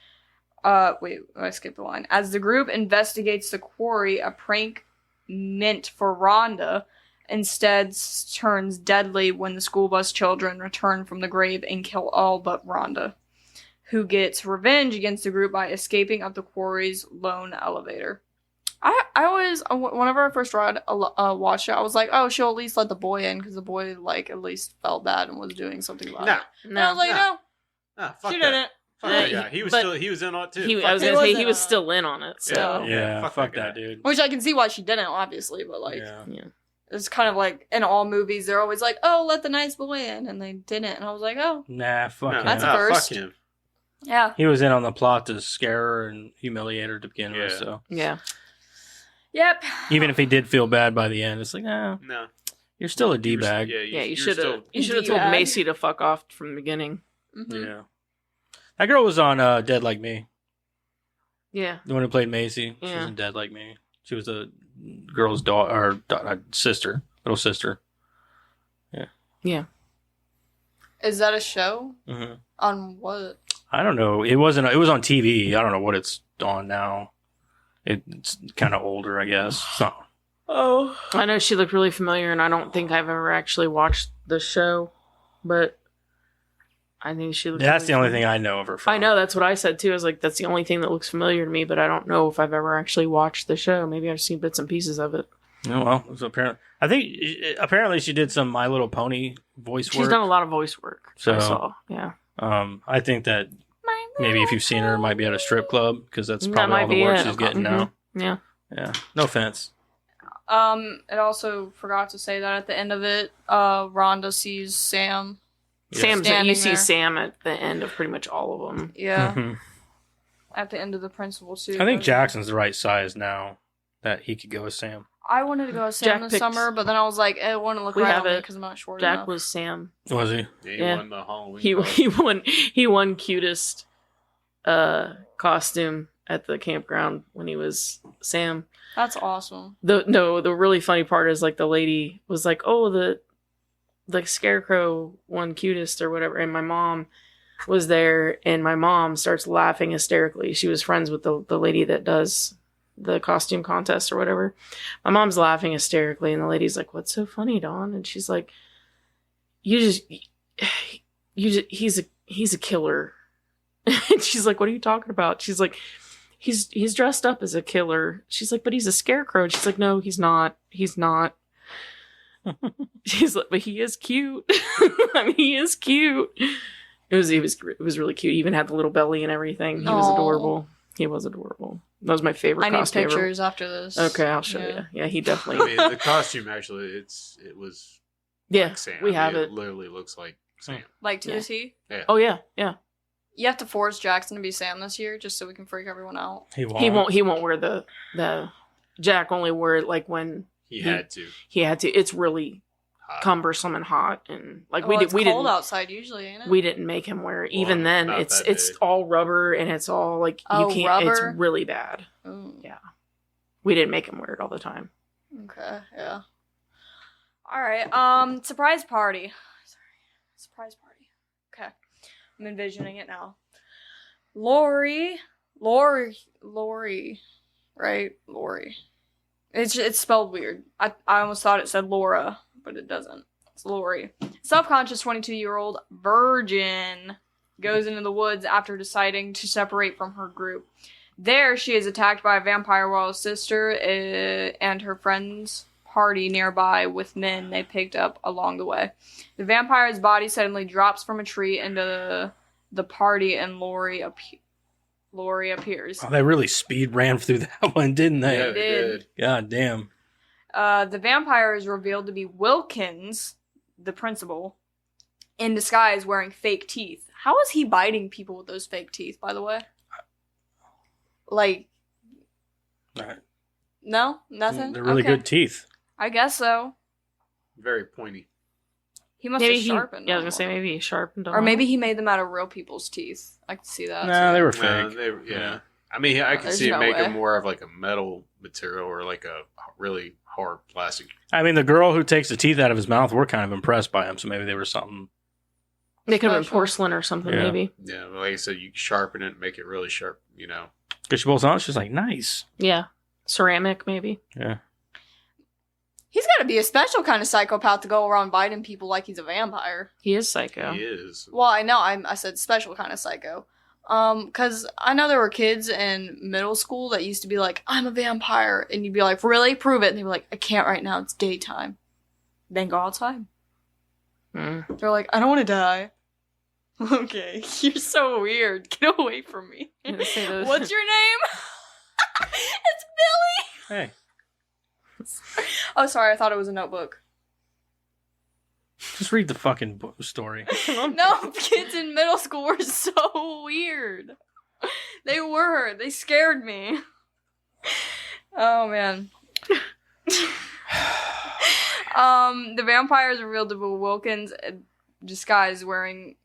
wait, I skipped the line. As the group investigates the quarry, a prank meant for Rhonda instead turns deadly when the school bus children return from the grave and kill all but Rhonda, who gets revenge against the group by escaping up the quarry's lone elevator. I always, whenever I first watched it, I was like, oh, she'll at least let the boy in, because the boy, like, at least felt bad and was doing something about it. Nah, And I was like, no, nah, fuck she that. didn't. Fuck that guy. He was but he was in on it too. I Fuck was him. gonna say wasn't he was on it. still in on it. So Yeah, fuck fuck that that dude. Which I can see why she didn't, obviously, but like, Yeah. it's kind of like in all movies, they're always like, "Oh, let the nice boy in," and they didn't, and I was like, "Oh, Nah, fuck No, him. That's a no, first. Fuck him. yeah, He was in on the plot to scare her and humiliate her to begin with. Yeah. So yeah. yep." even if he did feel bad by the end, it's like, nah, No. you're still a d bag. Yeah, Yeah, you you're should have. still- You should have told D-bag. Macy to fuck off from the beginning. Mhm. Yeah. That girl was on Dead Like Me. Yeah. The one who played Macy. She Yeah. was in Dead Like Me. She was the girl's daughter or sister, little sister. Is that a show hmm on what? I don't know. It wasn't. It was on TV. I don't know what it's on now. It's kind of older, I guess. So Oh, I know she looked really familiar, and I don't think I've ever actually watched the show, but I think she looked. that's really the only familiar. thing I know of her from. I know that's what I said too. I was like, that's the only thing that looks familiar to me, but I don't know if I've ever actually watched the show. Maybe I've seen bits and pieces of it. Oh, well, it was apparently she did some My Little Pony voice She's work. done a lot of voice work. So- I saw. Yeah, I think that maybe if you've seen her, it might be at a strip club because that's That probably might all the be work it. she's getting Mhm. now. yeah. Yeah, no offense. It also forgot to say that at the end of it, Rhonda sees Sam. Yeah. Sam's. You Standing see there. Sam at the end of pretty much all of them. Yeah, Mhm. at the end of the principal too. I think Jackson's the right size now that he could go with Sam. I wanted to go with Sam Jack this picked- summer, but then I was like, it wouldn't look We right have on me it. because I'm not short Jack enough. was Sam. Was he? He Yeah. won the Halloween. He vote. he won cutest costume at the campground when he was Sam. That's awesome. The really funny part is like the lady was like, "Oh, the scarecrow won cutest or whatever," and my mom was there, and my mom starts laughing hysterically. She was friends with the lady that does the costume contest or whatever. My mom's laughing hysterically, and the lady's like, "What's so funny, Dawn?" And she's like, he's a killer." And she's like, "What are you talking about?" She's like, He's dressed up as a killer. She's like, "But he's a scarecrow." And she's like, "No, he's not. He's not." She's like, "But he is cute." I mean, he is cute. It was really cute. He even had the little belly and everything. He was Aw. adorable. He was adorable. That was my favorite I need costume ever. pictures after this. Okay, I'll show Yeah. you. Yeah, he I definitely. mean, the costume actually, it was Yeah, like Sam. we have it. it. Literally looks like Sam. Like to Yeah. the T. Oh yeah, yeah. You have to force Jackson to be Sam this year, just so we can freak everyone out. He won't. He won't wear the Jack only wore it like when He had to. he had to. It's really Hot. cumbersome and hot, and like Well, we it's didn't cold outside usually, ain't it? we didn't make him wear it. Even Well, then, not it's that it's big. all rubber and it's all like Oh, you can't. It's rubber? really bad. Ooh, Yeah. We didn't make him wear it all the time. okay, yeah. All right. Surprise party. Sorry, surprise party. Okay, I'm envisioning it now. Lori, right? Lori. It's spelled weird. I almost thought it said Laura, but it doesn't. It's Lori. Self-conscious 22-year-old virgin goes into the woods after deciding to separate from her group. There, she is attacked by a vampire while a sister and her friends party nearby with men they picked up along the way. The vampire's body suddenly drops from a tree into the party, and Lori appears. Oh, they really speed ran through that one, didn't they? Yeah, They they did. did. God damn. The vampire is revealed to be Wilkins, the principal, in disguise wearing fake teeth. How is he biting people with those fake teeth, by the way? Like, Right. no? Nothing? They're really Okay. good teeth. I guess so. Very pointy. He must Maybe have he. sharpened Yeah, I them. was gonna say maybe he sharpened them. Or maybe he made them out of real people's teeth. I can see that. Nah, too. they were No, fake. yeah. Yeah. I mean, I could There's see it no make way. them more of like a metal material or like a really hard plastic. I mean, the girl who takes the teeth out of his mouth, we're kind of impressed by him, so maybe they were something. They could have been special. porcelain or something. Yeah. Maybe. Yeah, but like I said, you sharpen it, make it really sharp. Because she pulls on, she's like, nice. Yeah. Ceramic, maybe. Yeah. He's got to be a special kind of psychopath to go around biting people like he's a vampire. He is psycho. He is. Well, I know. I said special kind of psycho. Because I know there were kids in middle school that used to be like, I'm a vampire. And you'd be like, really? Prove it. And they'd be like, I can't right now. It's daytime. Then go outside. Mm. They're like, I don't want to die. Okay, you're so weird. Get away from me. I'm gonna say those- What's your name? It's Billy. Hey, Oh, sorry. I thought it was a notebook. just read the fucking story. No, kids in middle school were so weird. They were. They scared me. Oh man. The vampire is revealed to be Wilkins, disguised wearing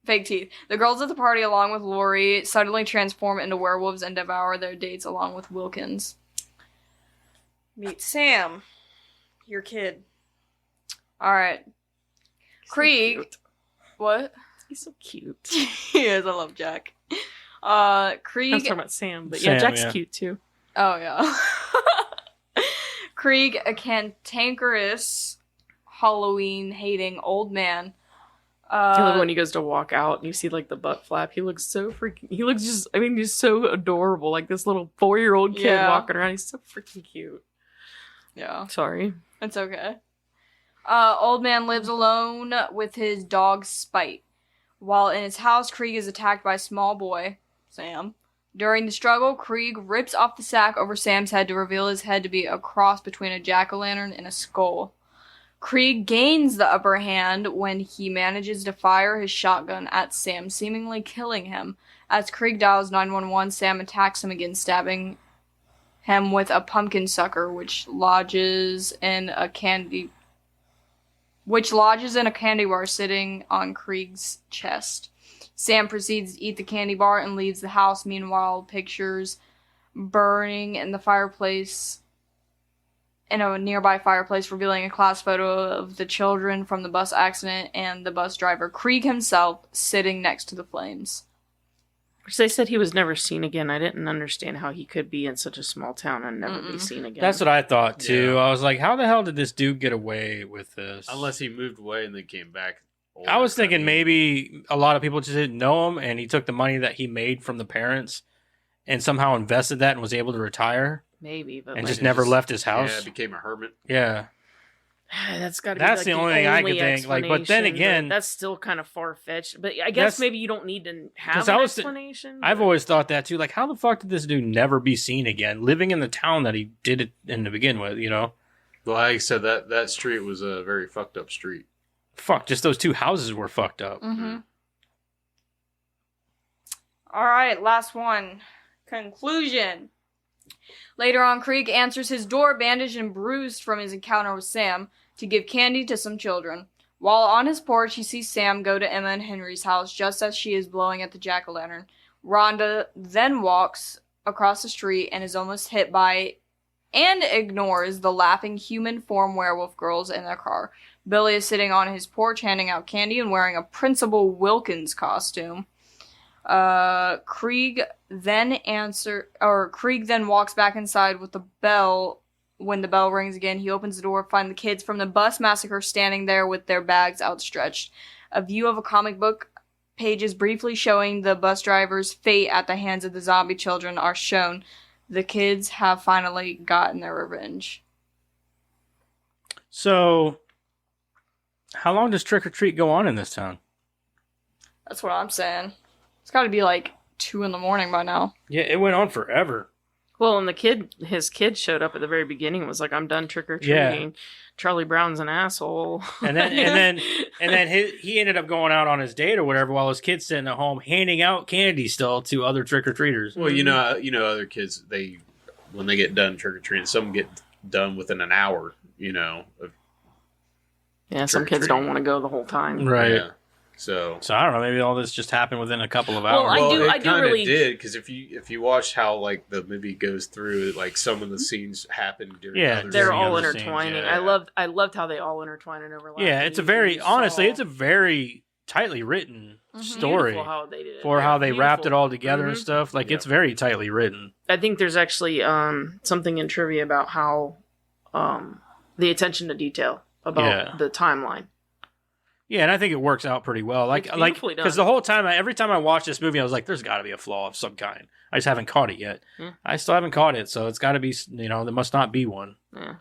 fake teeth. The girls at the party, along with Lori, suddenly transform into werewolves and devour their dates along with Wilkins. Meet Sam, your kid. Alright. Krieg. What? He's so cute. He is. I love Jack. I was Krieg. talking about Sam, but Sam, yeah, Jack's yeah. cute too. Oh, yeah. Krieg, a cantankerous, Halloween-hating old man. I love when he goes to walk out and you see like the butt flap. He looks so freaking. He looks just. I mean, he's so adorable. Like this little 4-year-old kid Yeah. walking around. He's so freaking cute. Yeah, Sorry. it's okay. Old man lives alone with his dog Spite. While in his house, Krieg is attacked by a small boy, Sam. During the struggle, Krieg rips off the sack over Sam's head to reveal his head to be a cross between a jack-o'-lantern and a skull. Krieg gains the upper hand when he manages to fire his shotgun at Sam, seemingly killing him. As Krieg dials 911, Sam attacks him again, stabbing him with a pumpkin sucker, which lodges in a candy bar sitting on Krieg's chest. Sam proceeds to eat the candy bar and leaves the house. Meanwhile, pictures burning in the fireplace, in a nearby fireplace, revealing a class photo of the children from the bus accident and the bus driver, Krieg himself, sitting next to the flames. Which they said he was never seen again. I didn't understand how he could be in such a small town and never be seen again. That's what I thought too. Yeah. I was like, how the hell did this dude get away with this? Unless he moved away and then came back. older. I was thinking mean, maybe a lot of people just didn't know him, and he took the money that he made from the parents and somehow invested that and was able to retire Maybe, but and like, just never just- left his house. Yeah, became a hermit. Yeah. that's got to be That's like the only thing I could only think, like, but then explanation, again- that's still kind of far fetched. But I guess That's- maybe you don't need to 'Cause have I an was- explanation. I've but- always thought that too. Like, how the fuck did this dude never be seen again, living in the town that he did it in to begin with? You know, Well, like I said, that street was a very fucked up street. fuck, just those two houses were fucked up. Mm-hmm. Alright, last one. Conclusion. Later on, Krieg answers his door, bandaged and bruised from his encounter with Sam, to give candy to some children. While on his porch, he sees Sam go to Emma and Henry's house just as she is blowing at the jack-o'-lantern. Rhonda then walks across the street and is almost hit by and ignores the laughing human form werewolf girls in their car. Billy is sitting on his porch handing out candy and wearing a Principal Wilkins costume. Krieg then walks back inside with the bell. When the bell rings again, he opens the door, find the kids from the bus massacre standing there with their bags outstretched. A view of a comic book pages briefly showing the bus driver's fate at the hands of the zombie children are shown. The kids have finally gotten their revenge. So, how long does trick or treat go on in this town? That's what I'm saying. It's gotta be like 2 a.m. by now. Yeah, it went on forever. Well, and his kid showed up at the very beginning and was like, "I'm done trick or treating." Yeah. Charlie Brown's an asshole. And then he ended up going out on his date or whatever, while his kid's sitting at home handing out candy still to other trick or treaters. Well, you know, other kids, when they get done trick or treating, some get done within an hour. You know, of Yeah, some kids trick-or-treating. don't want to go the whole time. Right. Yeah. So So I don't know. Maybe all this just happened within a couple of Well, hours. I it do kinda really- did, because if you watch how like the movie goes through, like some of the scenes happen during. Yeah, other They're During all other scenes, intertwining. yeah. I loved how they all intertwine and overlap. Yeah, and it's a you- very you honestly, saw- it's a very tightly written Mhm. story beautiful how they did it. for Yeah, how they wrapped it beautiful. all together and Mhm. stuff. Like, Yeah. it's very tightly written. I think there's actually something in trivia about how the attention to detail about Yeah. the timeline. Yeah, and I think it works out pretty well. Like, It's beautifully because done. the whole time, every time I watch this movie, I was like, "There's got to be a flaw of some kind." I just haven't caught it yet. Yeah. I still haven't caught it, so it's got to be. There must not be one. Yeah.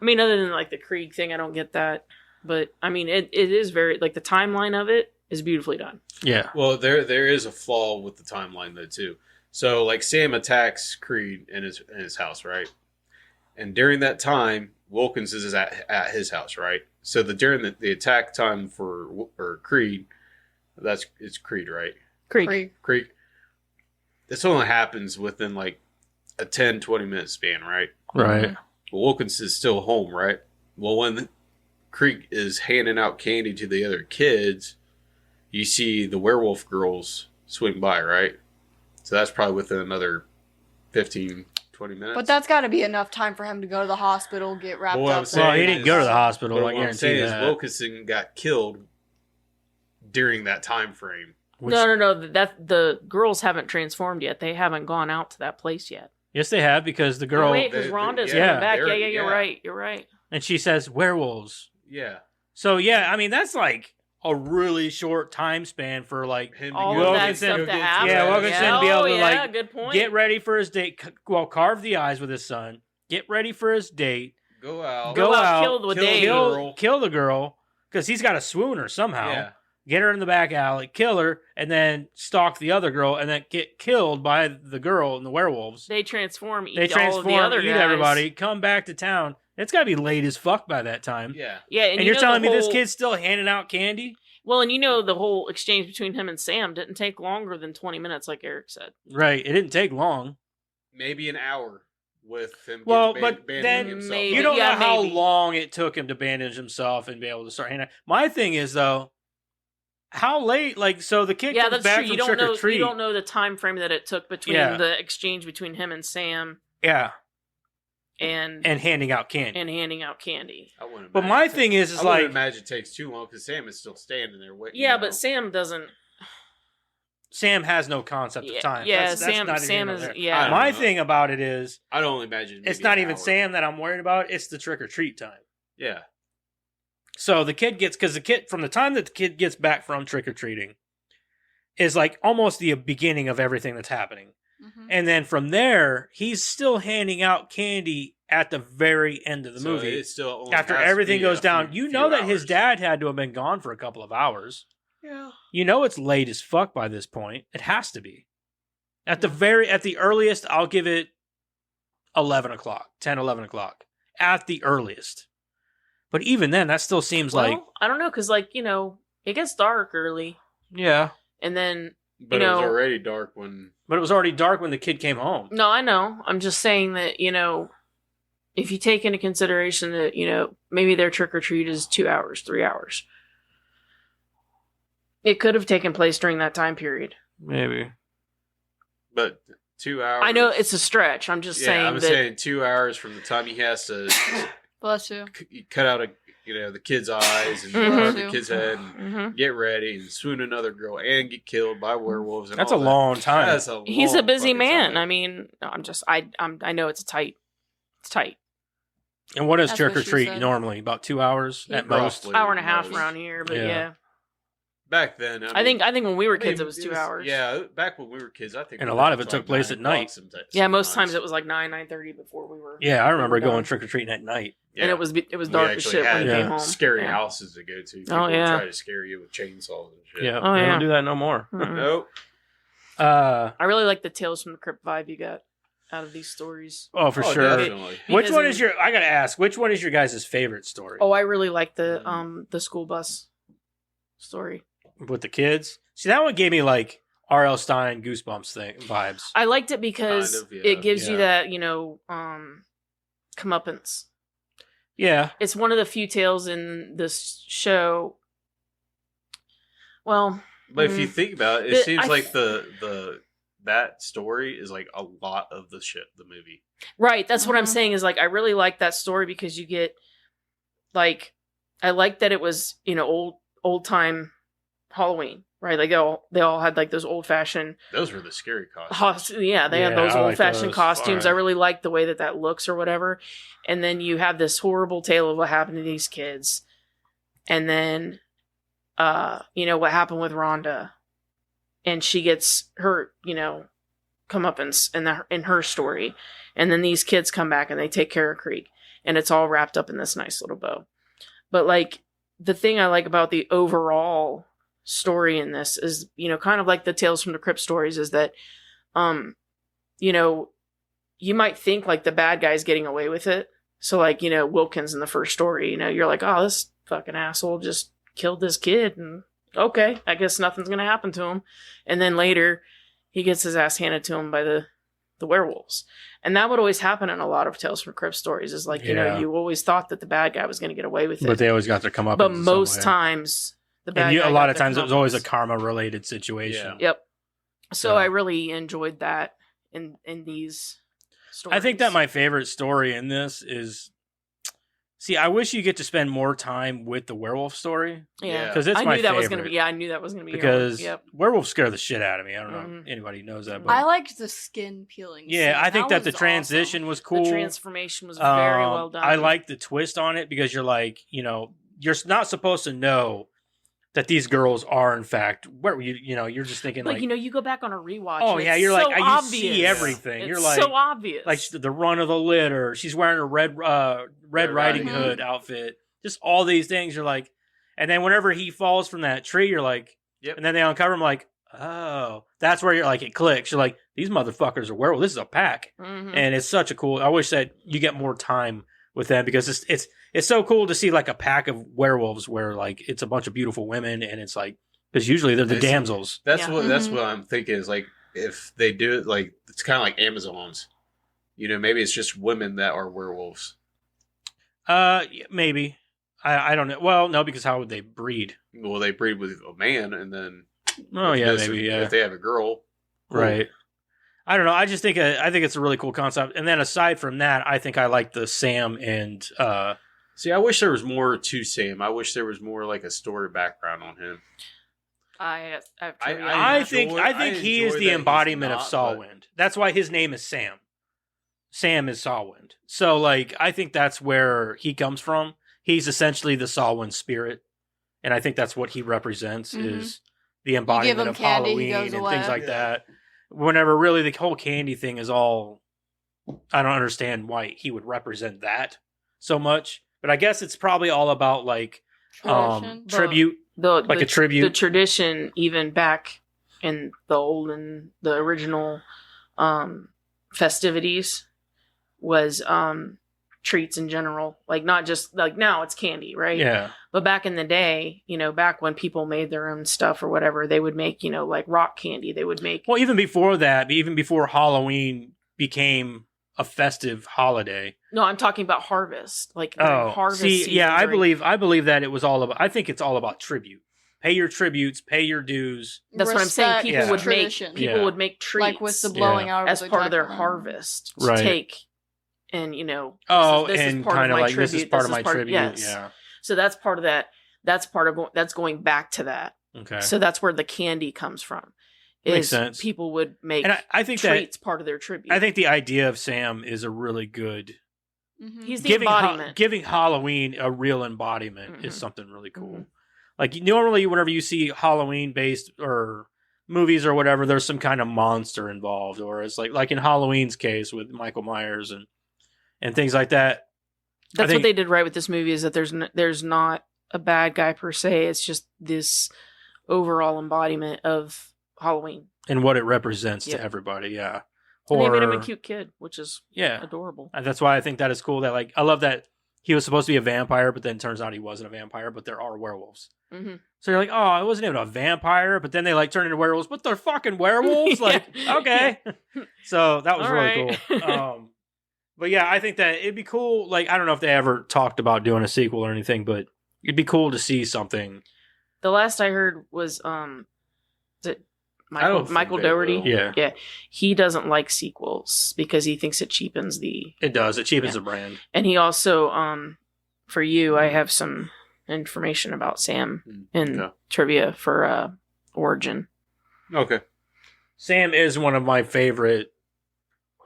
I mean, other than like the Krieg thing, I don't get that. But I mean, it is very like the timeline of it is beautifully done. Yeah. Well, there is a flaw with the timeline though too. So like Sam attacks Creed in his house, right? And during that time, Wilkins is at his house, right? So during the attack time for Creed, it's Creed, right? Creek. Creed. This only happens within like a 10-20 minute span, right? Right. But Wilkins is still home, right? Well, when Creek is handing out candy to the other kids, you see the werewolf girls swing by, right? So that's probably within another 15, 20 minutes. But that's got to be enough time for him to go to the hospital, get wrapped Well, what I'm up. saying Well, he didn't go to the hospital. But I what I'm guarantee saying is that. Wilkinson got killed during that time frame. No. That the girls haven't transformed yet. They haven't gone out to that place yet. Yes, they have, because the girl, Oh, wait, because Rhonda's yeah, coming back. they're- Yeah, you're yeah. right. You're right. and she says werewolves. Yeah. So yeah, I mean that's like a really short time span for like Him All to of go that get- stuff go to get happen. Yeah, Wilkinson to be able to, yeah, like, good point. get ready for his date. Carve the eyes with his son. Get ready for his date. Go out. Go out, kill the kill Dave. girl. Kill the girl because he's got to swoon her somehow. Yeah. Get her in the back alley, kill her, and then stalk the other girl, and then get killed by the girl and the werewolves. They transform, eat They all of transform, the other eat guys. everybody, come back to town. It's got to be late as fuck by that time. Yeah. Yeah, And you you're know telling the me this whole- kid's still handing out candy? Well, and you know the whole exchange between him and Sam didn't take longer than 20 minutes, like Eric said. Right. It didn't take long. Maybe an hour with him. Well, getting but bandaging then himself maybe- You up. don't Yeah, know how maybe. long it took him to bandage himself and be able to start handing out. My thing is, though, how late? Like, so the kid Yeah, comes that's back true. from You don't trick know. or treat. You don't know the time frame that it took between Yeah. the exchange between him and Sam Yeah. and And handing out candy. handing out candy. I wouldn't But imagine my it thing takes- is I wouldn't like, imagine it takes too long because Sam is still standing there waiting. Yeah, you know? but Sam doesn't. Sam has no concept Yeah, of time. yeah, That's Sam. not even Sam in is. there. Yeah, I My know. thing about it is, I'd only imagine it's maybe not an even hour. Sam that I'm worried about. It's the trick or treat time. Yeah. So the kid gets, because the kid, from the time that the kid gets back from trick or treating, is like almost the beginning of everything that's happening. Mhm. And then from there, he's still handing out candy at the very end of the So movie. it still only After has to everything be goes a down, few- you know few that his hours. dad had to have been gone for a couple of hours. Yeah. You know it's late as fuck by this point. It has to be. At the earliest, I'll give it 11 o'clock, 10, 11 o'clock. At the earliest. But even then, that still seems well, like, I don't know, because it gets dark early, yeah. and then But You it was know- already dark when. But it was already dark when the kid came home. no, I know. I'm just saying that if you take into consideration that maybe their trick or treat is 2 hours, 3 hours, it could have taken place during that time period. Maybe. But 2 hours. I know it's a stretch. I'm just saying I'm that. saying 2 hours from the time he has to Bless you. cut out the kid's eyes and Mhm. carve the kid's head and Mhm. get ready and swoon another girl and get killed by werewolves. And That's all a that. long time. That's a He's a long busy fucking man. time. I mean, I know it's tight. It's tight. And what is That's trick what or she treat said. normally? About 2 hours Yeah, at most? roughly. Hour and a half most. around here, but Yeah. yeah. Back then, I think when we were kids, it was 2 was- hours. Yeah, back when we were kids, I think. And we a lot were of it up to took like place 9 at night. o'clock sometimes. Yeah, most times it was like 9:30 before we were. Yeah, I remember done. going trick or treating at night. And it was We dark as actually shit when had we Yeah. came home. Scary Yeah. houses to go to. People Oh, would yeah. try to scare you with chainsaws and shit. Yeah, Oh, we yeah. don't do that no more. Mhm. Nope. I really like the Tales from the Crypt vibe you got out of these stories. Oh, for Oh, sure. definitely. Which Because one in- is I gotta ask, which one is your guys' favorite story? Oh, I really like the school bus story. With the kids? See, that one gave me like R.L. Stein Goosebumps thing vibes. I liked it because Kind of, yeah. it gives you Yeah. that, comeuppance. Yeah. It's one of the few tales in this show. Well, But if you think about it, it The- seems I like that story is like a lot of the movie. right. That's what I'm Mhm. saying is like, I really like that story because you get like, I like that it was, old time Halloween, right? Like they all had like those old fashioned, Those were the scary costumes. they had Yeah, those I like old fashioned those. costumes. I Alright. really like the way that looks or whatever. And then you have this horrible tale of what happened to these kids. And then, what happened with Rhonda. And she gets her, comeuppance in her story. And then these kids come back and they take care of Creek. And it's all wrapped up in this nice little bow. But like, the thing I like about the overall story in this is, kind of like the Tales from the Crypt stories, is that, you might think like the bad guy's getting away with it. So like, Wilkins in the first story, you're like, oh, this fucking asshole just killed this kid, and okay, I guess nothing's gonna happen to him. And then later, he gets his ass handed to him by the werewolves. And that would always happen in a lot of Tales from the Crypt stories, is like, you always thought that the bad guy was gonna get away with it. But they always got to come up. But most times, the bad guy a lot of got their times it was always a comeuppance. karma-related situation. Yeah. Yep. So I really enjoyed that in these stories. I think that my favorite story in this is... See, I wish you get to spend more time with the werewolf story. Yeah, because it's I my knew that favorite. was gonna be. Yeah, I knew that was gonna be Because yours. Yep. werewolves scare the shit out of me. I don't know Mhm. if anybody knows that, but I liked the skin peeling. yeah, scene. I think that the was transition was cool. The transformation was very well done. I like the twist on it because you're like, you're not supposed to know that these girls are in fact where you're just thinking like, you go back on a rewatch. oh and yeah, it's you're so like, you obvious. see everything. It's You're like, so obvious. like the run of the litter. She's wearing a Red Riding Hood. Hood outfit. Just all these things. You're like, and then whenever he falls from that tree, you're like, Yep. and then they uncover him like, oh, that's where you're like, it clicks. You're like, these motherfuckers are werewolves. This is a pack. Mhm. And it's such a cool. I wish that you get more time with them because it's so cool to see like a pack of werewolves where like it's a bunch of beautiful women and it's like because usually they're the It's- damsels. That's Yeah. what Mhm. I'm thinking is like if they do it like it's kind of like Amazons. Maybe it's just women that are werewolves. Maybe I don't know. Well, no, because how would they breed? Well, they breed with a man, and then Oh yeah, if maybe yeah. if they have a girl, cool. Right. I don't know. I just think it's a really cool concept. And then aside from that, I think I like the Sam and See, I wish there was more to Sam. I wish there was more like a story background on him. I I think he is enjoy the that he's embodiment of not, Sawwind. That's why his name is Sam. Sam is Sawwind. So like I think that's where he comes from. He's essentially the Sawwind spirit. And I think that's what he represents Mhm. is the embodiment him of candy, he Halloween goes and away. things like Yeah. that. Whenever really the whole candy thing is all I don't understand why he would represent that so much. But I guess it's probably all about like Tradition. tribute. Like a tribute. The tradition, even back in the original festivities, was treats in general. Like not just like now it's candy, right? Yeah. But back in the day, back when people made their own stuff or whatever, they would make, like rock candy. They would make. Well, even before that, even before Halloween became a festive holiday. No, I'm talking about harvest. Like during harvest season. yeah, I during- believe that it was all about. I think it's all about tribute. Pay your tributes, pay your dues. That's what I'm saying. Respect People would tradition. make people Yeah. would make treats like with the blowing out as of the part of their type harvest to Right. take, and Oh, this is and part of kind of my like this is tribute, part this of my is part- tribute. yes. Yeah. So that's part of that. That's part of that's going back to that. Okay. So that's where the candy comes from. Makes Is sense. people would make And I think that treats part of their tribute. I think the idea of Sam is a really good Mhm. he's the giving embodiment. giving Halloween a real embodiment is Mhm. something really cool. Mhm. Like normally, whenever you see Halloween based or movies or whatever, there's some kind of monster involved, or it's like in Halloween's case with Michael Myers and things like that. That's think- what they did right with this movie, is that there's not a bad guy per se. It's just this overall embodiment of Halloween. And what it represents Yeah. to everybody. Yeah, And they horror. made him a cute kid, which is Yeah, adorable. and that's why I think that is cool. That like I love that he was supposed to be a vampire, but then turns out he wasn't a vampire. But there are werewolves. hmm So you're like, oh, I wasn't even a vampire, but then they like turn into werewolves, but they're fucking werewolves. Like, Yeah. okay. So that was All really right. cool. But yeah, I think that it'd be cool. Like, I don't know if they ever talked about doing a sequel or anything, but it'd be cool to see something. The last I heard was is it I don't Michael think they Dougherty? will. Yeah, He doesn't like sequels because he thinks it cheapens the. it does. It cheapens Yeah. the brand. And he also for you, I have some information about Sam in Okay. trivia for Origin. Okay. Sam is one of my favorite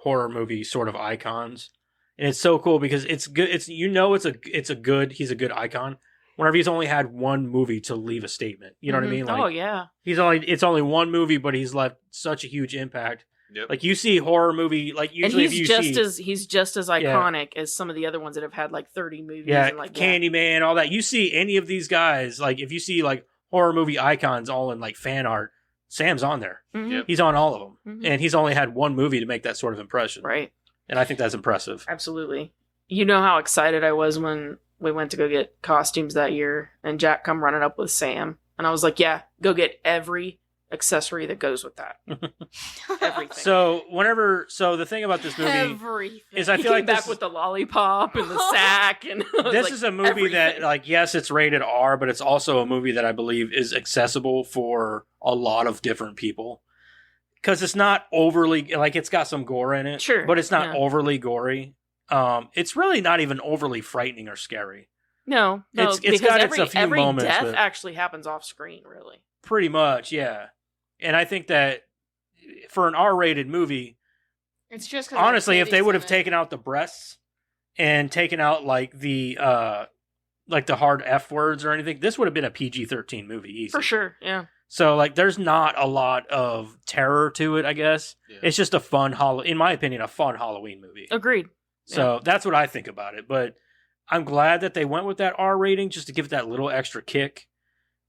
horror movie sort of icons, and it's so cool because it's good. He's a good icon. Whenever he's only had one movie to leave a statement, you know what I Mhm. mean? Like, Oh yeah. it's only one movie, but he's left such a huge impact Yep. Like you see horror movie, like usually and if you he's just as iconic as some of the other ones that have had like 30 movies. yeah, and like Candyman, all that. You see any of these guys, like if you see like horror movie icons all in like fan art, Sam's on there. Mhm. Yep. He's on all of them, Mhm. and he's only had one movie to make that sort of impression. Right. And I think that's impressive. Absolutely. You know how excited I was when we went to go get costumes that year, and Jack come running up with Sam, and I was like, "Yeah, go get every accessory that goes with that. Everything." So the thing about this movie Everything. is I He feel came like back this, with the lollipop and the sack, and I was this like, is a movie that, everything. like, yes, it's rated R, but it's also a movie that I believe is accessible for a lot of different people. Because it's not overly, like, it's got some gore in it, Sure, but it's not yeah. overly gory. It's really not even overly frightening or scary. No, It's because got every, a few every moments, death but- actually happens off screen, really. Pretty much, yeah. And I think that for an R-rated movie, It's just 'cause honestly, there's if they would have titties in it. taken out the breasts and taken out like the hard F words or anything, this would have been a PG-13 movie, easy. For sure, yeah. So like, there's not a lot of terror to it. I guess Yeah. it's just a fun in my opinion, a fun Halloween movie. Agreed. So that's what I think about it. But I'm glad that they went with that R rating just to give it that little extra kick.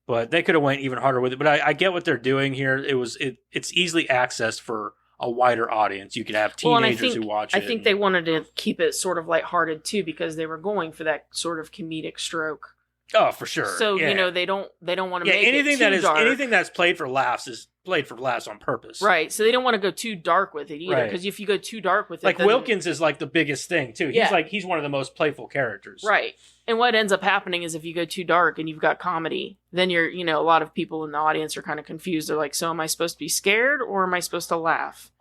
But they could have went even harder with it. But I get what they're doing here. It's easily accessed for a wider audience. You could have Well, and teenagers who watch it. I think they wanted to keep it sort of lighthearted too, because they were going for that sort of comedic stroke. Oh, for sure. So yeah. they don't want to Yeah, make anything it too that is dark. anything that's played for laughs is played for laughs on purpose. Right. So they don't want to go too dark with it either, Right. because if you go too dark with it, Like then- Wilkins is like the biggest thing too. Yeah. He's one of the most playful characters. Right. And what ends up happening is if you go too dark and you've got comedy, then you're, a lot of people in the audience are kind of confused. They're like, so am I supposed to be scared or am I supposed to laugh?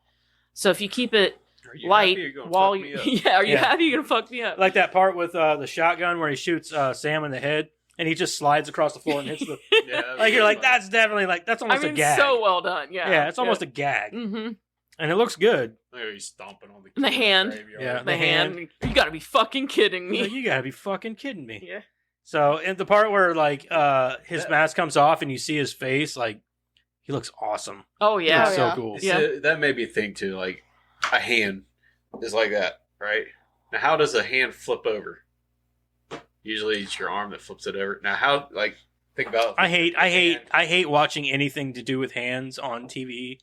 So if you keep it Are you light happy or you gonna while fuck me up? yeah, are you Yeah. happy you're gonna fuck me up? Like that part with the shotgun where he shoots Sam in the head and he just slides across the floor and hits the. Yeah, that was Like you're like, funny. that's definitely like that's I almost mean, a gag. so well done. Yeah. yeah, it's almost a gag, Mm-hmm. and it looks good. Look how he's stomping on the, The kid in hand. graveyard. Yeah. The The hand. hand. You gotta be fucking kidding Like, me. you gotta be fucking kidding me. Yeah. So in the part where like his That- mask comes off and you see his face, like he looks awesome. Oh He yeah. looks so yeah. cool. Yeah. That made me think too. Like a hand is like that, right? Now, how does a hand flip over? Usually, it's your arm that flips it over. Now, how? Like, think about. I hate hand. watching anything to do with hands on TV.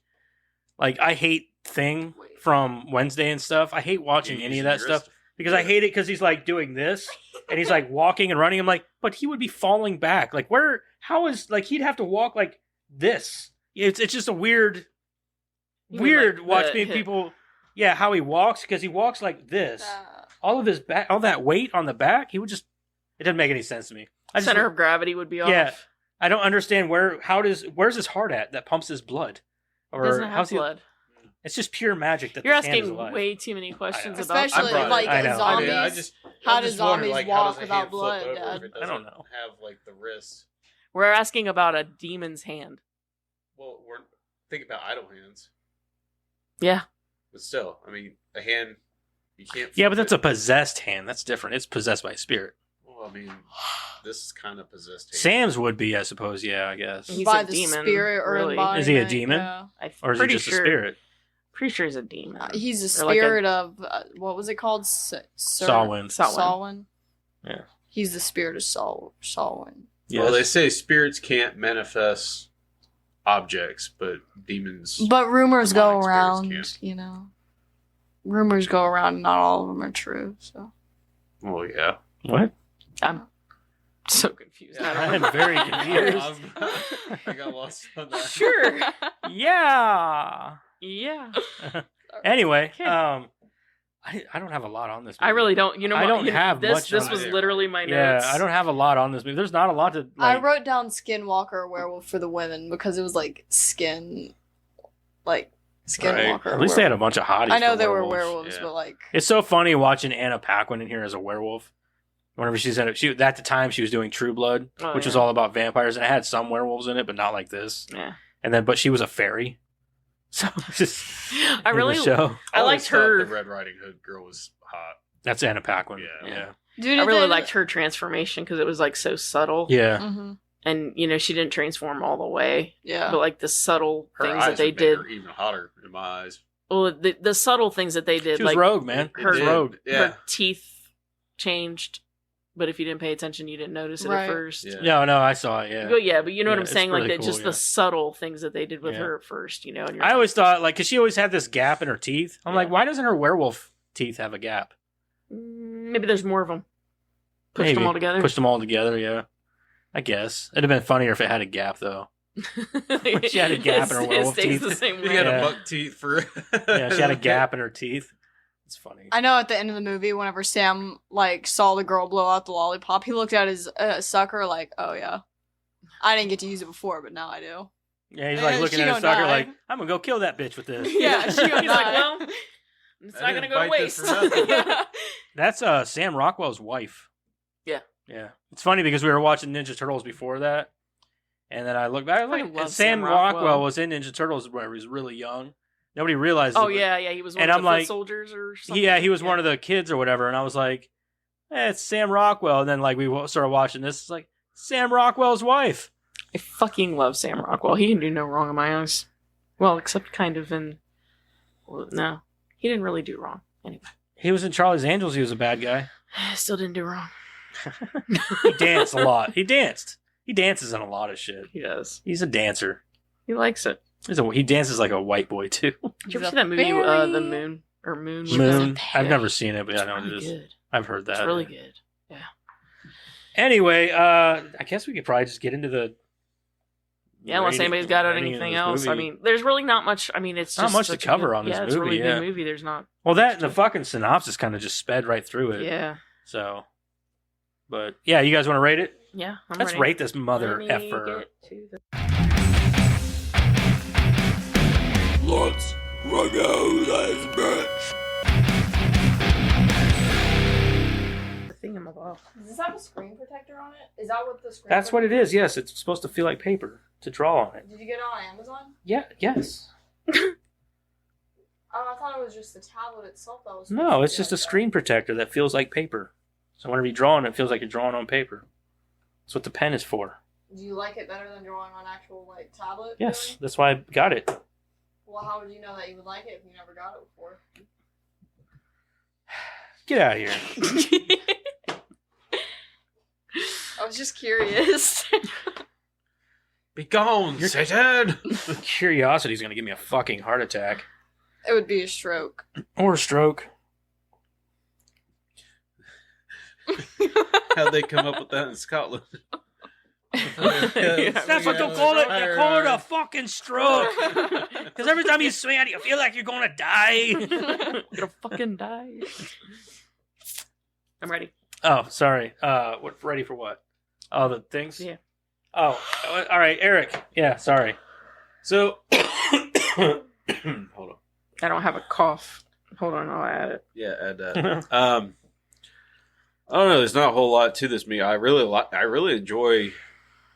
Like I hate Thing from Wednesday and stuff. I hate watching You any use of that your stuff wrist. because I hate it because he's like doing this and he's like walking and running. I'm like, but he would be falling back. Like where? How is like he'd have to walk like this? It's just a weird You mean, like, watching people. Yeah, how he walks because he walks like this. All of his back, all that weight on the back, he would just. It doesn't make any sense to me. I just, Center of gravity would be off. Yeah. I don't understand where's his heart at that pumps his blood, It doesn't have how's he? blood. It's just pure magic that You're this hand is asking alive. way too many questions know. about Especially I brought like it. I know. zombies. I just, How I'm do just wondering, zombies how walk does a without hand flip blood, over if Dad? it I don't doesn't know. Have like the wrist. We're asking about a demon's hand. Well, we're thinking about idle hands, Yeah. but still, I mean, a hand you can't. Yeah, flip but that's a it. possessed hand. That's different. It's possessed by a spirit. Well, I mean, this is kind of possessed. Hand. Sam's would be, I suppose. Yeah, I guess. He's by a the demon, spirit or really. embodiment. Is he a demon? Yeah. I'm Or is he pretty just sure, a spirit? Pretty sure he's a demon. He's a Or like a- spirit of what was it called? Samhain. Samhain. Yeah. He's the spirit of Samhain. Well, they say spirits can't manifest objects, but demons. But rumors go Demonic around, spirits Rumors go around, and not all of them are true. So Well, yeah. What? I'm so confused. I don't I'm know. very confused. I got lost on that. Sure. Yeah. Yeah. Anyway, Okay. I don't have a lot on this. I movie. really don't. You know, I what? don't You know, have this. much This on was it. literally my Yeah, notes. I don't have a lot on this movie. There's not a lot to. I Like, wrote down Skinwalker Werewolf for the women because it was like skin, like Skinwalker. At least they had a werewolf. bunch of hotties. I know for there were werewolves. werewolves, yeah. but like It's so funny watching Anna Paquin in here as a werewolf. Whenever she's in it, at the time she was doing True Blood, Oh, which was yeah. all about vampires, and it had some werewolves in it, but not like this. Yeah. And then, but she was a fairy, so it's just I in really. the show. I always liked thought her. The Red Riding Hood girl was hot. That's Anna Paquin. Yeah. Yeah, dude, I really liked her transformation because it was like so subtle. yeah. hmm And she didn't transform all the way, Yeah. but like the subtle Her things eyes that they would make did. her even hotter in my eyes. Well, the subtle things that they did, She was like rogue, man. It Her did. rogue. Yeah. her teeth changed, but if you didn't pay attention, you didn't notice it Right. at first. Yeah. No, I saw it. Yeah. Well, yeah, but you know what Yeah, I'm it's saying, like really that, cool, just yeah. the subtle things that they did with Yeah. her at first, and you're I always thought like because she always had this gap in her teeth. I'm like, Yeah. why doesn't her werewolf teeth have a gap? maybe there's more of them. Pushed Maybe. them all together. Pushed them all together. Yeah. I guess it'd have been funnier if it had a gap though. She had a gap in her It werewolf stays teeth. the same You way. had Yeah. a buck teeth for. Yeah, she had a gap in her teeth. It's funny. I know at the end of the movie, whenever Sam like saw the girl blow out the lollipop, he looked at his sucker like, "Oh yeah, I didn't get to use it before, but now I do." Yeah, he's like looking She at his gonna sucker die. like, I'm gonna go kill that bitch with this. Yeah, she gonna He's like, die. well, it's I not gonna didn't go to bite this waste. for nothing. Yeah. That's Sam Rockwell's wife. Yeah. Yeah. It's funny because we were watching Ninja Turtles before that. And then I look back, fucking and love Sam Sam Rockwell. Rockwell was in Ninja Turtles when he was really young. Nobody realized Oh it, yeah, he was one And of I'm the foot like- soldiers or something. Yeah, he was one of the kids or whatever. And I was like, it's Sam Rockwell. And then like we started watching this. It's like, Sam Rockwell's wife. I fucking love Sam Rockwell. He can do no wrong in my eyes. Well, except kind of in. Well, no, he didn't really do wrong. Anyway, He was in Charlie's Angels. He was a bad guy. still didn't do wrong. He danced a lot. He danced. He dances in a lot of shit. He does. He's a dancer. He likes it. He dances like a white boy too. Did you He's ever a see that movie, fairy. The Moon or Moon? Moon. I've Yeah. never seen it, but I know It's what it is. really good. I've heard that. It's really good. Anyway, I guess we could probably just get into the. Yeah, unless rating- anybody's got rating of anything this else. I movie. mean, there's really not much. I mean, it's Not just much to such a cover good- on this yeah, it's a really movie, yeah. good movie. There's not. Well, that and the fucking synopsis kind of just sped right through it. Yeah, So, but yeah, you guys want to rate it? yeah. I'm Let's ready. rate this mother Let me effer. get to the- Let's rock out this bitch. thingamabob. Does this have a screen protector on it? Is that what the screen? That's what it is. Yes, it's supposed to feel like paper to draw on it. Did you get it on Amazon? Yeah. Yes. Oh, I thought it was just the tablet itself that was. No, it's just a screen protector that feels like paper. So whenever you draw on it, it feels like you're drawing on paper. That's what the pen is for. Do you like it better than drawing on actual like tablet? Yes, really? that's why I got it. Well, how would you know that you would like it if you never got it before? Get out of here. I was just curious. Be gone, You're- Satan! Curiosity is going to give me a fucking heart attack. It would be a stroke. Or a stroke. How'd they come up with that in Scotland? That's what they'll call it. They call it a fucking stroke. Because every time you swing at it, you feel like you're going to die. You're gonna fucking die. I'm ready. Oh, sorry. What? Ready for what? Oh, the things? Yeah. Oh, all right, Eric. Yeah, sorry. So, hold on. I don't have a cough. Hold on, I'll add it. Yeah, add that. I don't know. There's not a whole lot to this movie. I really enjoy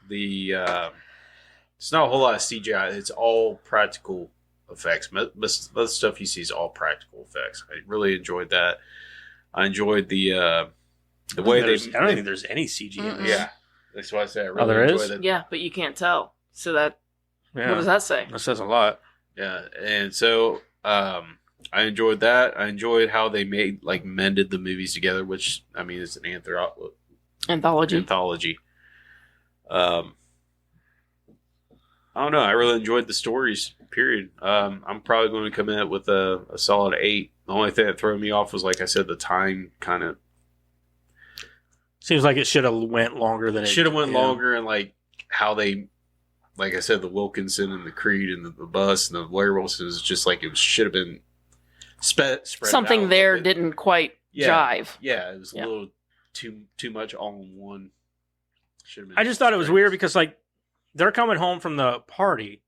the. It's not a whole lot of CGI. It's all practical effects. Most of the stuff you see is all practical effects. I really enjoyed that. I enjoyed the way they. I don't think there's any CG in this. Yeah, that's why I say I really there enjoy is? that. Yeah, but you can't tell. So that Yeah. what does that say? That says a lot. Yeah, and so I enjoyed that. I enjoyed how they mended the movies together, which I mean it's an Anthology. anthology. I don't know. I really enjoyed the stories. Period. I'm probably going to come in with a solid 8. The only thing that threw me off was, like I said, the time kind of Seems like it should have went longer than it should have went yeah. longer, and like how they, like I said, the Wilkinson and the Creed and the bus and the werewolves is just like it should have been spread Something out there a little bit. didn't quite Yeah. jive. Yeah, it was Yeah. a little too much all in one. Should have been I just thought it was weird because like they're coming home from the party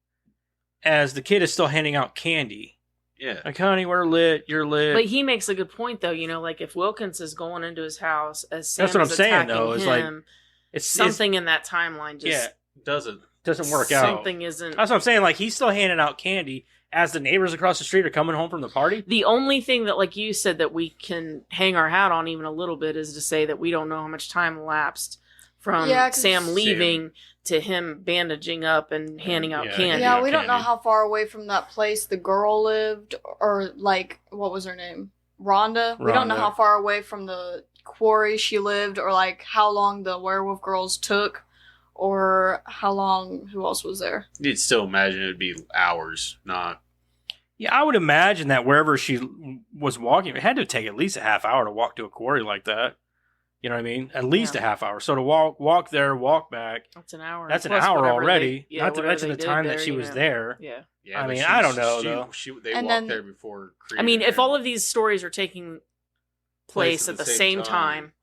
as the kid is still handing out candy. yeah. Like, honey, we're lit. You're lit. But he makes a good point, though. You know, like if Wilkins is going into his house as Sam That's what is I'm saying, attacking though, is, like, him, it's something in that timeline just yeah, Doesn't doesn't work out. Something isn't. That's what I'm saying. Like he's still handing out candy as the neighbors across the street are coming home from the party. The only thing that, like you said, that we can hang our hat on even a little bit is to say that we don't know how much time elapsed from Yeah, 'cause Sam leaving to him bandaging up and handing out Yeah, candy. Yeah, we don't know candy. how far away from that place the girl lived, or like, what was her name? Rhonda. We don't know Rhonda. how far away from the quarry she lived, or like how long the werewolf girls took, or how long, who else was there? You'd still imagine it'd be hours, not. Yeah, I would imagine that wherever she was walking, it had to take at least a half hour to walk to a quarry like that. You know what I mean? At least Yeah. a half hour. So to walk there, walk back, That's an hour. that's an Plus hour whatever already. they- Not to whatever mention they the did time there, that she you was know. there. Yeah. Yeah, I but mean, I don't know, though. They And walked then- there before. I mean, if creating all of these stories are taking place at the same time,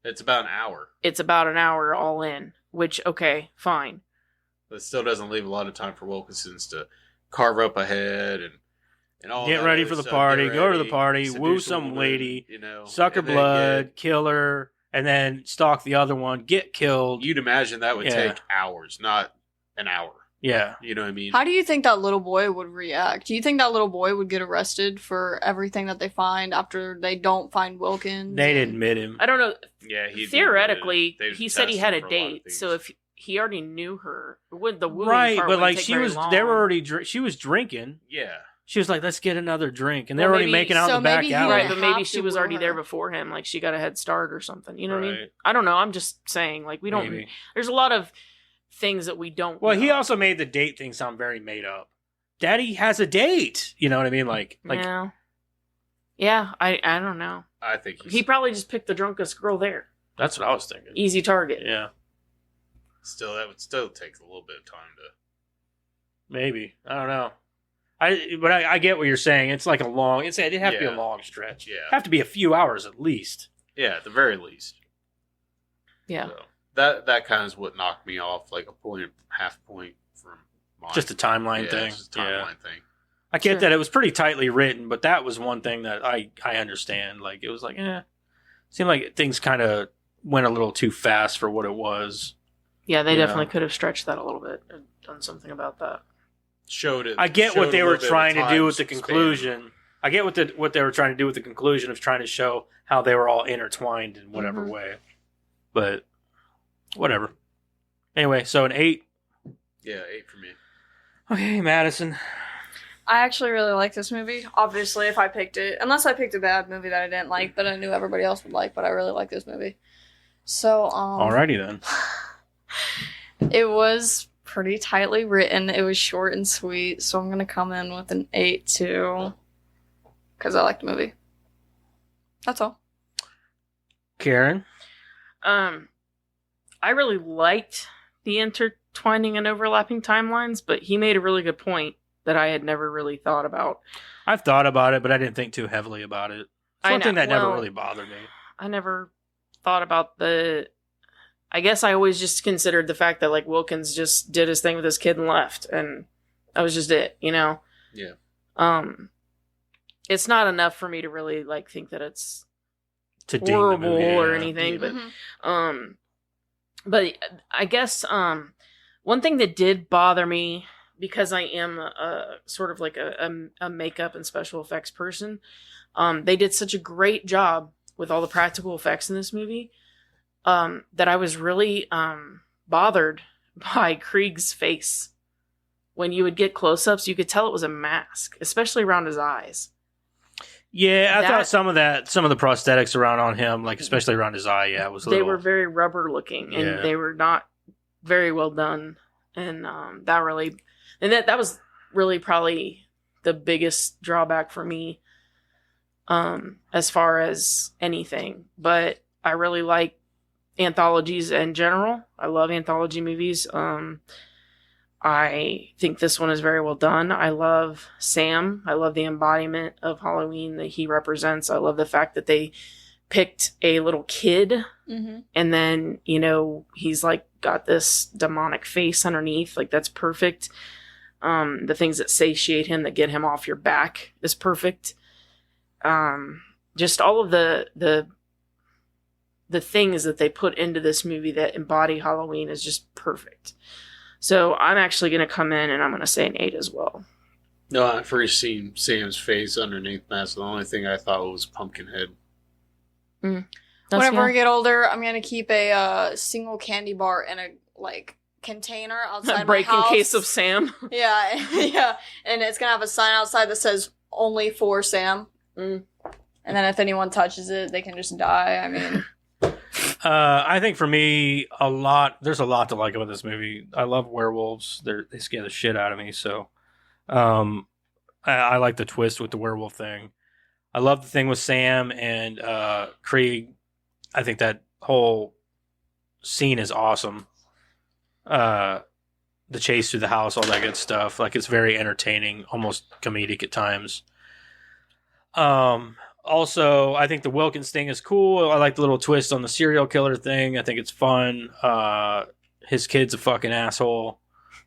it's about an hour. it's about an hour all in. Which, okay, fine. That still doesn't leave a lot of time for Wilkinson's to carve up a head and all. Get that ready other for the stuff. party, Get go to the ready, party, seduce woo a some woman, lady, you know, suck her and then blood, kill her, and then stalk the other one, get killed. You'd imagine that would Yeah. take hours, not an hour. Yeah. You know what I mean? How do you think that little boy would react? Do you think that little boy would get arrested for everything that they find after they don't find Wilkins? They'd and- admit him. I don't know. Yeah, he'd be Theoretically, admitted. They'd he said he test had him a for lot of date. things. So if he already knew her, would the wooing Right, part but wouldn't like take she very was, long. they were already, she was drinking. yeah, She was like, let's get another drink. And they Well, were already maybe- making out so in the back maybe he alley. Right, would but maybe have she to was woo already there her. before him. Like she got a head start or something. You know what I mean? Right. I don't know. I'm just saying. Like we don't. Maybe. There's a lot of things that we don't. Well, know. he also made the date thing sound very made up. Daddy has a date. You know what I mean? Like Yeah. I don't know. I think He probably just picked the drunkest girl there. that's what I was thinking. Easy target. Yeah, that would still take a little bit of time to. maybe. I don't know. But I get what you're saying. It's like a long. It'd have to be a Yeah. long stretch. Yeah. Have to be a few hours at least. Yeah, at the very least. Yeah. So that kind of is what knocked me off, like a point, half point from mine. Just a timeline yeah, thing. Just a timeline thing. I get Sure. that it was pretty tightly written, but that was one thing that I understand. Like it was like, seemed like things kind of went a little too fast for what it was. Yeah, they Yeah. definitely could have stretched that a little bit and done something about that. Showed it. I get showed what a they little were bit of trying a to do time with the span. conclusion. I get what they were trying to do with the conclusion of trying to show how they were all intertwined in whatever Mhm. way. But whatever. Anyway, so an 8. Yeah, 8 for me. Okay, Madison. I actually really like this movie. Obviously, if I picked it, unless I picked a bad movie that I didn't like, but I knew everybody else would like, but I really like this movie. So, Alrighty then. it was pretty tightly written. It was short and sweet, so I'm gonna come in with an 8 too, because I like the movie. That's all. Karen. I really liked the intertwining and overlapping timelines, but he made a really good point that I had never really thought about. I've thought about it, but I didn't think too heavily about it. It's I one thing know. that never Well, really bothered me. I never thought about I guess I always just considered the fact that like Wilkins just did his thing with his kid and left, and that was just it, you know. Yeah. It's not enough for me to really like think that it's To ding the horrible movie, or yeah. anything, Mhm. but I guess one thing that did bother me, because I am sort of like a makeup and special effects person, they did such a great job with all the practical effects in this movie that I was really bothered by Krieg's face. When you would get close-ups, you could tell it was a mask, especially around his eyes. Yeah, I That- thought some of the prosthetics around on him, like especially around his eye, yeah, was a They little. were very rubber looking, and Yeah. they were not very well done. And that was really probably the biggest drawback for me, as far as anything. But I really like anthologies in general. I love anthology movies. I think this one is very well done. I love Sam. I love the embodiment of Halloween that he represents. I love the fact that they picked a little kid, Mhm. and then, you know, he's like got this demonic face underneath. Like, that's perfect. The things that satiate him, that get him off your back, is perfect. Just all of the things that they put into this movie that embody Halloween is just perfect. So I'm actually going to come in and I'm going to say an 8 as well. No, I first seen Sam's face underneath mask. The only thing I thought was Pumpkinhead. Whenever I get older, I'm gonna keep a single candy bar in a container outside Break my house. in case of Sam. Yeah, yeah, and it's gonna have a sign outside that says "Only for Sam." Mm. And then if anyone touches it, they can just die. I mean, I think for me, there's a lot to like about this movie. I love werewolves. They scare the shit out of me. So, I like the twist with the werewolf thing. I love the thing with Sam and Krieg. I think that whole scene is awesome. The chase through the house, all that good stuff. Like, it's very entertaining, almost comedic at times. Also, I think the Wilkins thing is cool. I like the little twist on the serial killer thing. I think it's fun. His kid's a fucking asshole.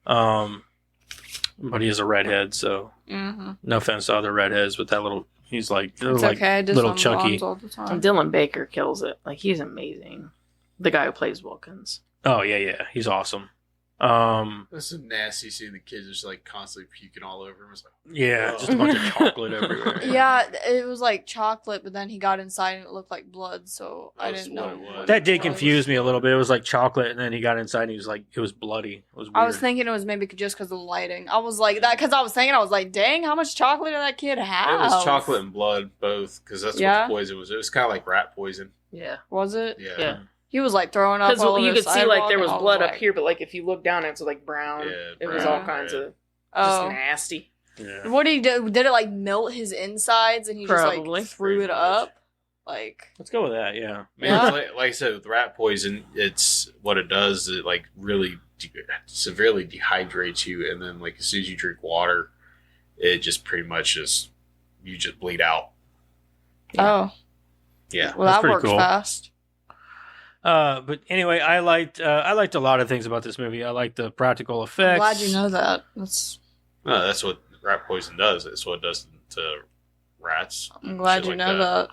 But he is a redhead, so no offense to other redheads, but that little, he's like, it's like okay. I just little on chunky. blondes all the time. And Dylan Baker kills it. Like, he's amazing. The guy who plays Wilkins. Oh yeah, he's awesome. That's so nasty seeing the kids just like constantly puking all over him. It's like, Yeah, oh. just a bunch of chocolate everywhere. Yeah, it was like chocolate, but then he got inside and it looked like blood, so I That's didn't what know. it was. That did confuse me a little bit. It was like chocolate, and then he got inside, and he was like, it was bloody. It was weird. I was thinking it was maybe just because of the lighting. I was like that because I was like, dang, how much chocolate did that kid have? It was chocolate and blood, both, because that's Yeah? what the poison was. It was kind of like rat poison. Yeah. Was it? Yeah. He was like throwing up. Because all over you his could see, like, there sidewalk, was and I blood up like, here, but, like, if you look down, it's, like, brown. Yeah, It was brown, all kinds red. of Oh. just nasty. Yeah. What did he do? Did it like melt his insides and he Probably. just like threw Pretty it much. up? Like, Let's go with that. Yeah. I mean, Yeah. like I said, with rat poison, it's what it does. It like really severely dehydrates you, and then like as soon as you drink water, it just pretty much you just bleed out. oh, Yeah, well, That's that pretty worked cool. fast. But anyway, I liked a lot of things about this movie. I liked the practical effects. I'm glad you know that. that's what rat poison does. It's what it does to rats. I'm glad Shit you like know that.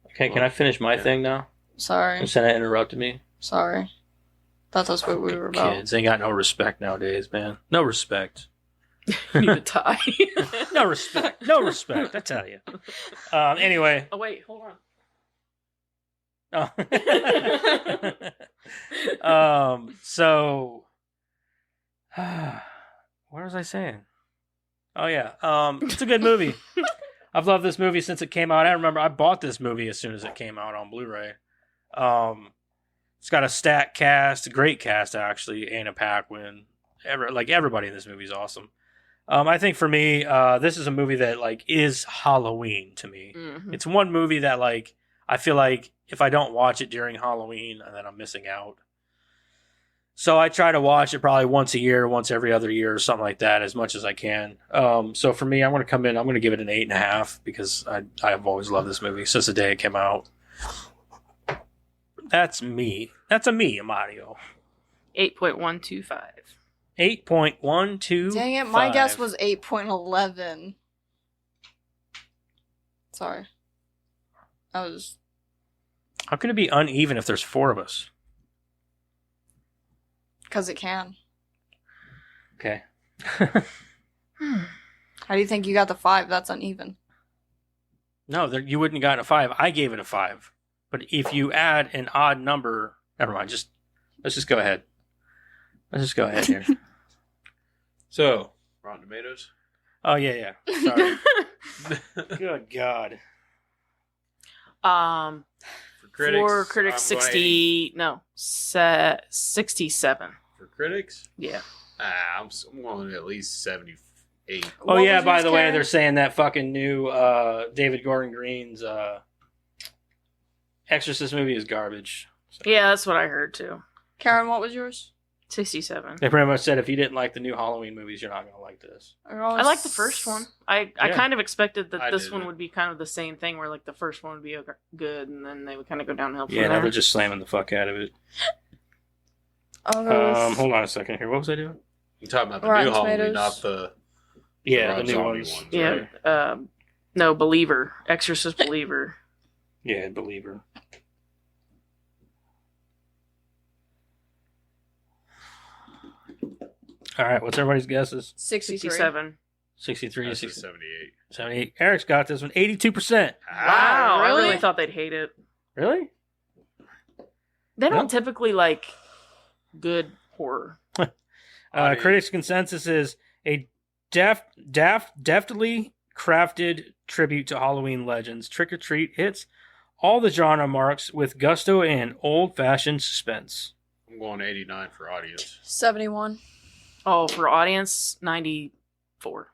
Okay, can I finish my Yeah. thing now? Sorry, Instead of interrupted me. sorry. Thought that's what we were about. Kids ain't got no respect nowadays, man. No respect. You need to tie. No respect. No respect. I tell you. Anyway. Oh, wait, hold on. Oh. So what was I saying? Oh yeah. It's a good movie. I've loved this movie since it came out. I remember I bought this movie as soon as it came out on Blu-ray. It's got a stacked cast, a great cast actually. Anna Paquin, everybody in this movie is awesome. I think for me, this is a movie that like is Halloween to me. Mhm. It's one movie that like I feel like if I don't watch it during Halloween, then I'm missing out. So I try to watch it probably once a year, once every other year, or something like that, as much as I can. So for me, I'm going to come in. I'm going to give it an 8.5 because I've always loved this movie since the day it came out. That's me. That's a me, Mario. 8.125. 8.125. Dang it, my guess was 8.11. Sorry. I was. How can it be uneven if there's 4 of us? Because it can. Okay. How do you think you got the 5? That's uneven. No, you wouldn't have gotten a 5. I gave it a 5. But if you add an odd number, never mind. Let's just go ahead. Let's just go ahead here. So Rotten Tomatoes. Oh yeah. Sorry. Good God. For Critics, I'm going 67. for critics. Yeah. I'm going at least 78. Oh What yeah. was By yours, the way, Karen? they're saying that fucking new David Gordon Green's Exorcist movie is garbage. So Yeah, that's what I heard too. Karen, what was yours? 67. they pretty much said if you didn't like the new Halloween movies, you're not gonna like this. I like the first one. I Yeah. kind of expected that I this didn't. one would be kind of the same thing, where like the first one would be good, and then they would kind of go downhill from Yeah, no, there. they're just slamming the fuck out of it. Oh, Hold on a second here. What was I doing? You talking about the Rotten new Halloween, Tomatoes. not the Yeah, Rob the new Zombie ones. right? Yeah. No, Believer. Exorcist Believer. Yeah, Believer. All right, what's everybody's guesses? 63. 67. 63, That's a 60, 78. 78. Eric's got this one, 82%. Wow, I really? really thought they'd hate it. Really? They don't No. typically like good horror. Audience. Critics' consensus is a deftly crafted tribute to Halloween legends. Trick or Treat hits all the genre marks with gusto and old-fashioned suspense. I'm going 89 for audience. 71. Oh, for audience, 94.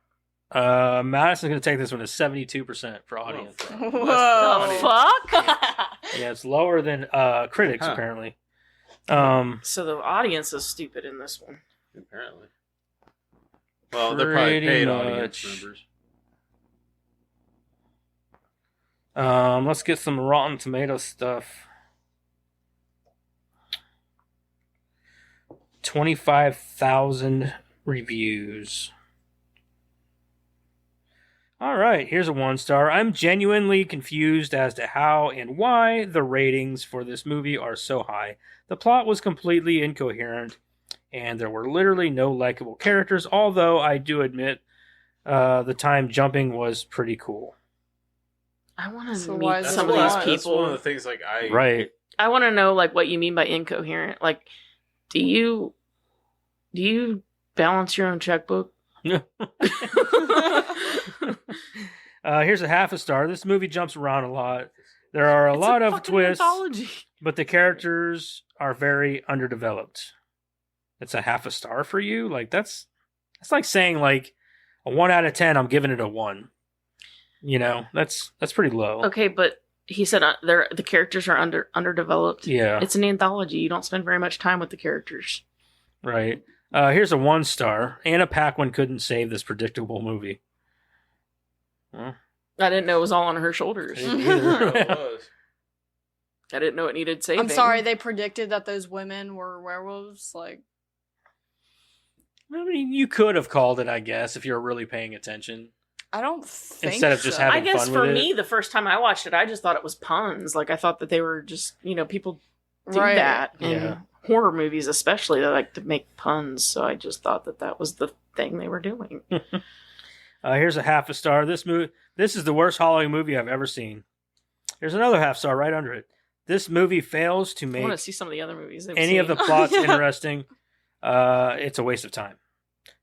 Madison's going to take this one as 72% for audience. Oh, Whoa. The fuck? Yeah, it's lower than critics, Huh. apparently. So the audience is stupid in this one. Apparently. Well, they're probably Pretty paid much. audience members. Let's get some Rotten Tomato stuff. 25,000 reviews. All right, here's a 1-star. I'm genuinely confused as to how and why the ratings for this movie are so high. The plot was completely incoherent, and there were literally no likable characters, although I do admit the time jumping was pretty cool. I want to So meet why is some it of a these lot? That's one of the people. things like I Right. I want to know like what you mean by incoherent. Like, do you balance your own checkbook? Here's a 0.5 star. This movie jumps around a lot. There are a It's lot of fucking twists, anthology. but the characters are very underdeveloped. It's a 0.5 star for you? Like that's like saying like a 1 out of 10, I'm giving it a 1. You know, that's pretty low. Okay, but he said the characters are underdeveloped. Yeah, It's an anthology. You don't spend very much time with the characters. right. Here's a 1 star. Anna Paquin couldn't save this predictable movie. I didn't know it was all on her shoulders. I didn't either. it was. I didn't know it needed saving. I'm sorry, they predicted that those women were werewolves. Like, I mean, you could have called it, I guess, if you were really paying attention. I don't think Instead of just so. having I guess fun for with me, it. the first time I watched it, I just thought it was puns. Like I thought that they were just, people do Right. that in Yeah. horror movies, especially. They like to make puns. So I just thought that was the thing they were doing. Here's a 0.5 star. This is the worst Halloween movie I've ever seen. Here's another 0.5 star right under it. This movie fails to I want to make see some of the other movies. they've any of seen. the plots Yeah. interesting. It's a waste of time.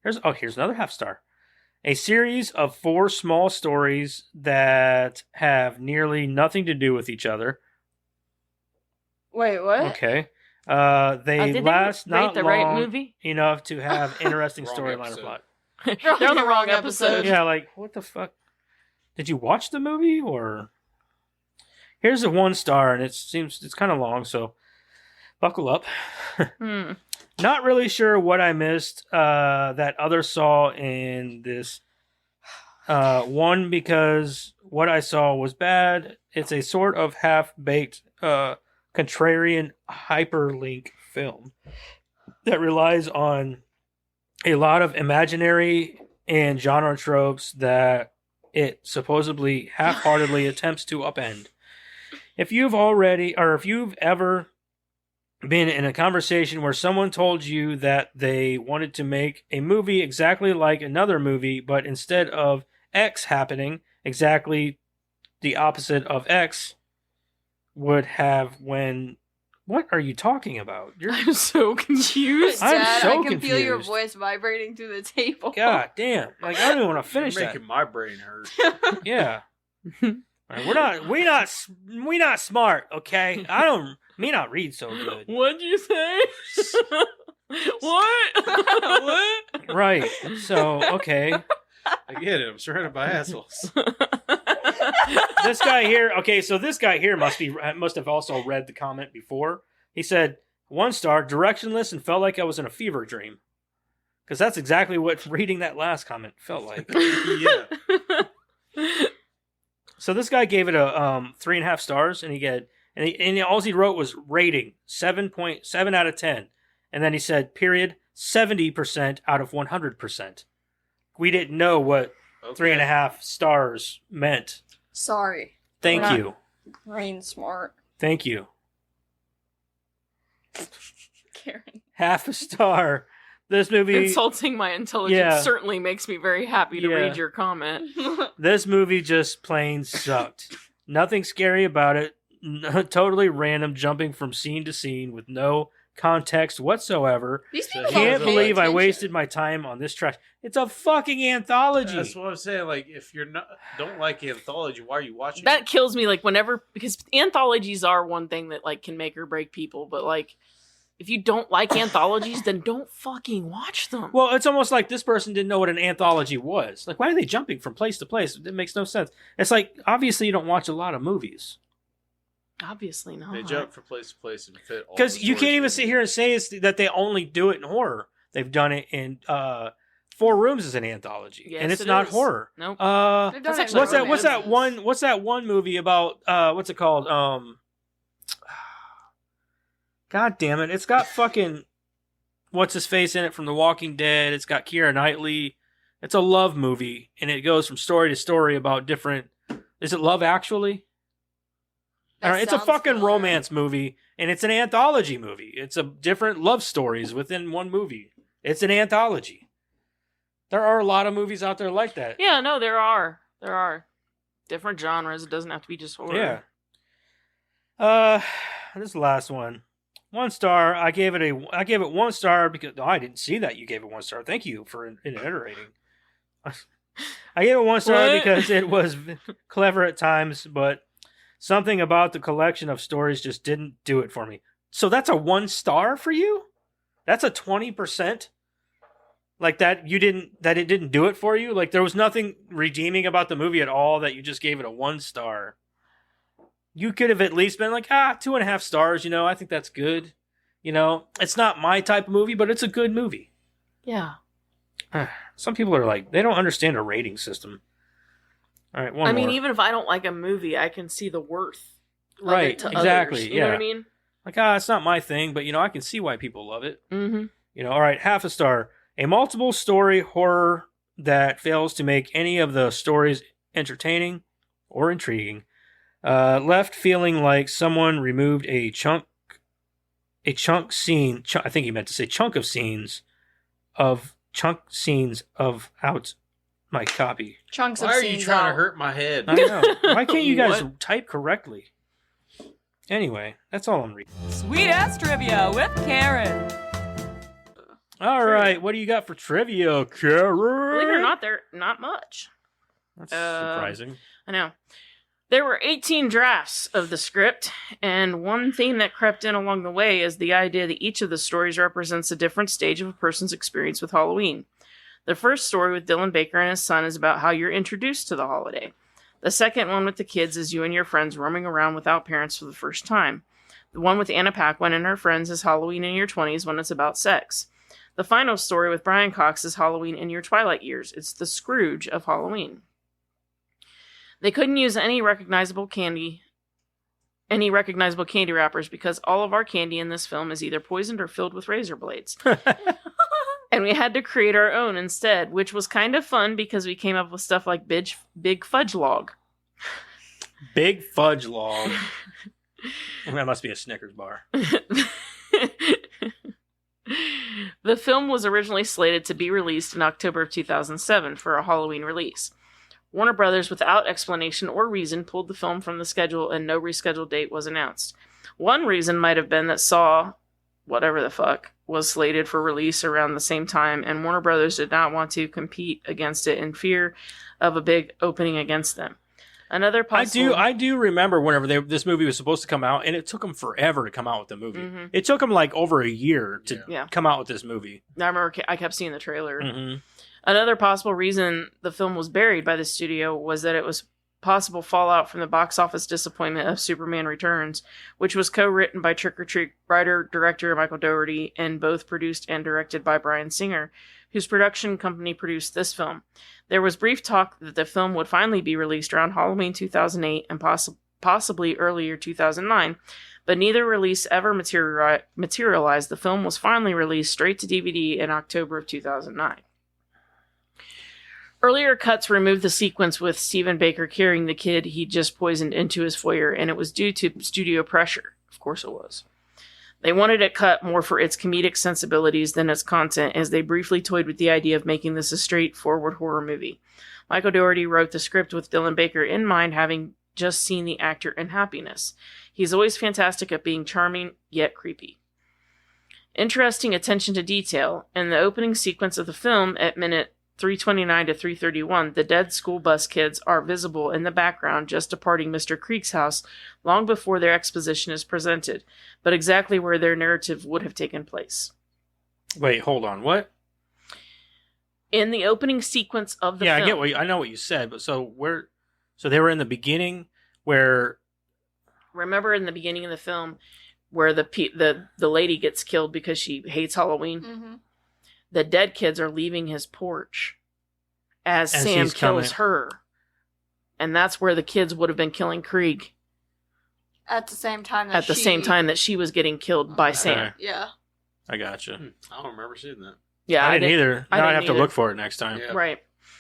Here's another 0.5 star. A series of 4 small stories that have nearly nothing to do with each other. Wait, what? Okay. Did They last they rate not the long right movie? enough to have interesting Wrong storyline or episode. plot. They're on the wrong episode. Yeah, like what the fuck? Did you watch the movie or? Here's a 1 star, and it's kind of long, so buckle up. Hmm. Not really sure what I missed that others saw in this. One, because what I saw was bad. It's a sort of half-baked, contrarian hyperlink film that relies on a lot of imaginary and genre tropes that it supposedly half-heartedly attempts to upend. If you've ever been in a conversation where someone told you that they wanted to make a movie exactly like another movie, but instead of X happening, exactly the opposite of X would have when... What are you talking about? You're... I'm so confused. I'm Dad, so I can feel your confused. voice vibrating through the table. God damn. Like, I don't even want to finish You're that. making my brain hurt. Yeah. Like, we not smart, okay? Me not read so good. What'd you say? What? What? Right. So, okay. I get it. I'm surrounded by assholes. This guy here must have also read the comment before. He said, 1 star, directionless and felt like I was in a fever dream. Because that's exactly what reading that last comment felt like. Yeah. So this guy gave it a 3.5 stars, and all he wrote was rating 7.7 out of 10, and then he said period 70% out of 100%. We didn't know what Okay. 3.5 stars meant. Sorry. Thank We're not- you. Brain smart. Thank you. Karen. 0.5 star. This movie. Insulting my intelligence Yeah. certainly makes me very happy to Yeah. read your comment. This movie just plain sucked. Nothing scary about it. totally random, jumping from scene to scene with no context whatsoever. These So people Can't don't pay believe I attention. wasted my time on this trash. It's a fucking anthology. That's what I'm saying. Like, if you're don't like anthology, why are you watching? That kills me. Like whenever, because anthologies are one thing that like can make or break people. But like, if you don't like anthologies, then don't fucking watch them. Well, it's almost like this person didn't know what an anthology was. Like, why are they jumping from place to place? It makes no sense. It's like, obviously, you don't watch a lot of movies. Obviously not. They jump from place to place and fit. all Because the you can't stories even they sit need. here and say that they only do it in horror. They've done it in Four Rooms is an anthology, Yes, and it's it not is. horror. Nope. They've done That's it actually with What's that romance. What's that one movie about? What's it called? God damn it! It's got fucking what's his face in it from The Walking Dead. It's got Keira Knightley. It's a love movie, and it goes from story to story about different. Is it Love Actually? I don't know, it's a sounds fucking familiar. romance movie, and it's an anthology movie. It's a different love stories within one movie. It's an anthology. There are a lot of movies out there like that. Yeah, no, there are. There are different genres. It doesn't have to be just horror. Yeah. This is the last one. 1 star. I gave it 1 star because I didn't see that you gave it 1 star. Thank you for iterating. I gave it 1 star What? because it was clever at times, but something about the collection of stories just didn't do it for me. So that's a 1 star for you? That's a 20%? Like that it didn't do it for you? Like there was nothing redeeming about the movie at all that you just gave it a 1 star. You could have at least been like, 2.5 stars, I think that's good. It's not my type of movie, but it's a good movie. Yeah. Some people are like, they don't understand a rating system. All right, one I more. mean, even if I don't like a movie, I can see the worth. Of Right, it to exactly, Others. You know what I yeah. mean? Like, it's not my thing, but, I can see why people love it. Mm-hmm. All right, 0.5 star. A multiple story horror that fails to make any of the stories entertaining or intriguing. Left feeling like someone removed a chunk scene. I think he meant to say chunk scenes of out my copy. Chunks Why of are you scenes trying out. to hurt my head? I know. Why can't you guys What? type correctly? Anyway, that's all I'm reading. Sweet ass trivia with Karen. All right, what do you got for trivia, Karen? Believe it or not, there not much. That's surprising. I know. There were 18 drafts of the script, and one theme that crept in along the way is the idea that each of the stories represents a different stage of a person's experience with Halloween. The first story with Dylan Baker and his son is about how you're introduced to the holiday. The second one with the kids is you and your friends roaming around without parents for the first time. The one with Anna Paquin and her friends is Halloween in your 20s when it's about sex. The final story with Brian Cox is Halloween in your twilight years. It's the Scrooge of Halloween. They couldn't use any recognizable candy wrappers because all of our candy in this film is either poisoned or filled with razor blades. And we had to create our own instead, which was kind of fun because we came up with stuff like Big Fudge Log. Big Fudge Log. That must be a Snickers bar. The film was originally slated to be released in October of 2007 for a Halloween release. Warner Brothers, without explanation or reason, pulled the film from the schedule and no rescheduled date was announced. One reason might have been that Saw, whatever the fuck, was slated for release around the same time, and Warner Brothers did not want to compete against it in fear of a big opening against them. Another possible... I do remember whenever this movie was supposed to come out, and it took them forever to come out with the movie. Mhm. It took them like over a year to Yeah. come out with this movie. I remember I kept seeing the trailer. Mm-hmm. Another possible reason the film was buried by the studio was that it was possible fallout from the box office disappointment of Superman Returns, which was co-written by Trick or Treat writer-director Michael Dougherty and both produced and directed by Bryan Singer, whose production company produced this film. There was brief talk that the film would finally be released around Halloween 2008 and possibly earlier 2009, but neither release ever materialized. The film was finally released straight to DVD in October of 2009. Earlier cuts removed the sequence with Stephen Baker carrying the kid he just poisoned into his foyer, and it was due to studio pressure. Of course it was. They wanted it cut more for its comedic sensibilities than its content, as they briefly toyed with the idea of making this a straightforward horror movie. Michael Dougherty wrote the script with Dylan Baker in mind, having just seen the actor in Happiness. He's always fantastic at being charming, yet creepy. Interesting attention to detail. In the opening sequence of the film, at minute 329 to 331, the dead school bus kids are visible in the background just departing Mr. Creek's house long before their exposition is presented, but exactly where their narrative would have taken place. Wait, hold on. What? In the opening sequence of the film. I get I know what you said, but so they were in the beginning where. Remember in the beginning of the film where the lady gets killed because she hates Halloween? Mm-hmm. The dead kids are leaving his porch as Sam he's kills coming. her. And that's where the kids would have been killing Krieg At the same time that she was getting killed by Sam. Yeah. I gotcha. I don't remember seeing that. Yeah, I didn't either. I Now I didn't have to either. look for it next time. Yeah. Right,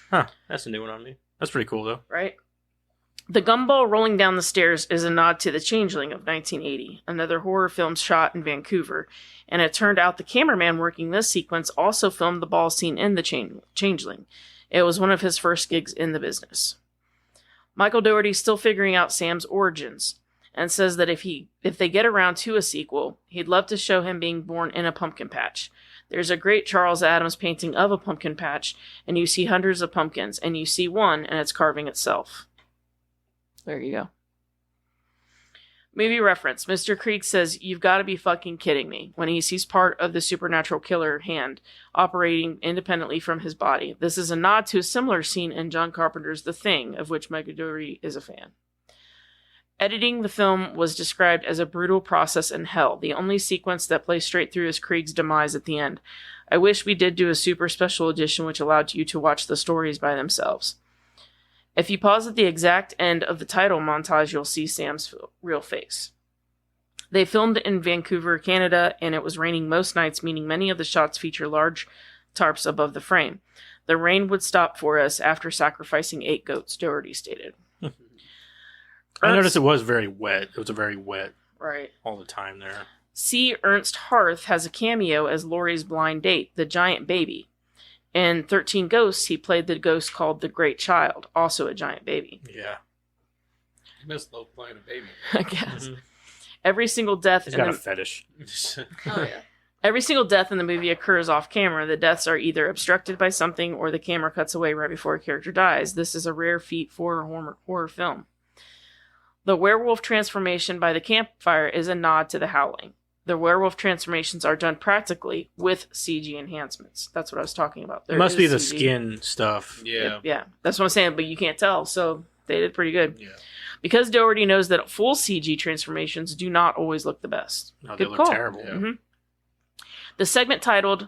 Huh. That's a new one on me. That's pretty cool, though. right. The gumball rolling down the stairs is a nod to The Changeling of 1980, another horror film shot in Vancouver, and it turned out the cameraman working this sequence also filmed the ball scene in The Changeling. It was one of his first gigs in the business. Michael Dougherty's still figuring out Sam's origins, and says that if they get around to a sequel, he'd love to show him being born in a pumpkin patch. There's a great Charles Addams painting of a pumpkin patch, and you see hundreds of pumpkins, and you see one, and it's carving itself. There you go. Movie reference. Mr. Creek says, "You've got to be fucking kidding me," when he sees part of the supernatural killer hand operating independently from his body. This is a nod to a similar scene in John Carpenter's The Thing, of which Michael Dougherty is a fan. Editing the film was described as a brutal process in hell. The only sequence that plays straight through is Krieg's demise at the end. I wish we did do a super special edition which allowed you to watch the stories by themselves. If you pause at the exact end of the title montage, you'll see Sam's real face. They filmed in Vancouver, Canada, and it was raining most nights, meaning many of the shots feature large tarps above the frame. The rain would stop for us after sacrificing 8 goats, Dougherty stated. I noticed it was very wet. It was a very wet Right. all the time there. C. Ernst Harth has a cameo as Laurie's blind date, the giant baby. In 13 Ghosts, he played the ghost called the Great Child, also a giant baby. Yeah. You missed love playing a baby. I guess. Mhm. Every single death He's in got a the fetish. Oh yeah. Every single death in the movie occurs off camera. The deaths are either obstructed by something or the camera cuts away right before a character dies. This is a rare feat for a horror film. The werewolf transformation by the campfire is a nod to The Howling. The werewolf transformations are done practically with CG enhancements. That's what I was talking about. It There must be is the CG. skin stuff. Yeah. Yeah, that's what I'm saying, but you can't tell, so they did pretty good. Yeah. Because Dougherty knows that full CG transformations do not always look the best. No, they Good look call. terrible. Yeah. Mhm. The segment titled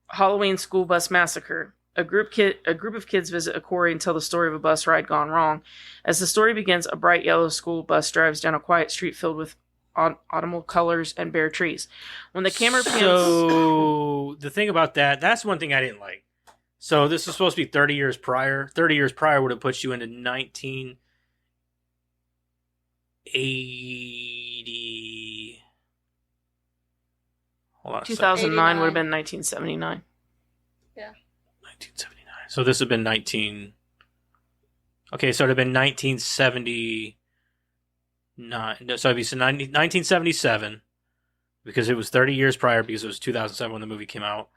Halloween School Bus Massacre. A group of kids visit a quarry and tell the story of a bus ride gone wrong. As the story begins, a bright yellow school bus drives down a quiet street filled with autumnal colors and bare trees. When the camera pans... So the thing about that's one thing I didn't like. So this is supposed to be 30 years prior. 30 years prior would have put you into 1980. Hold on a second. 2009 would have been 1979. 1979. So this would have been 19. Okay, so it would have been 1979. No, so it'd be 1977 because it was 30 years prior because it was 2007 when the movie came out.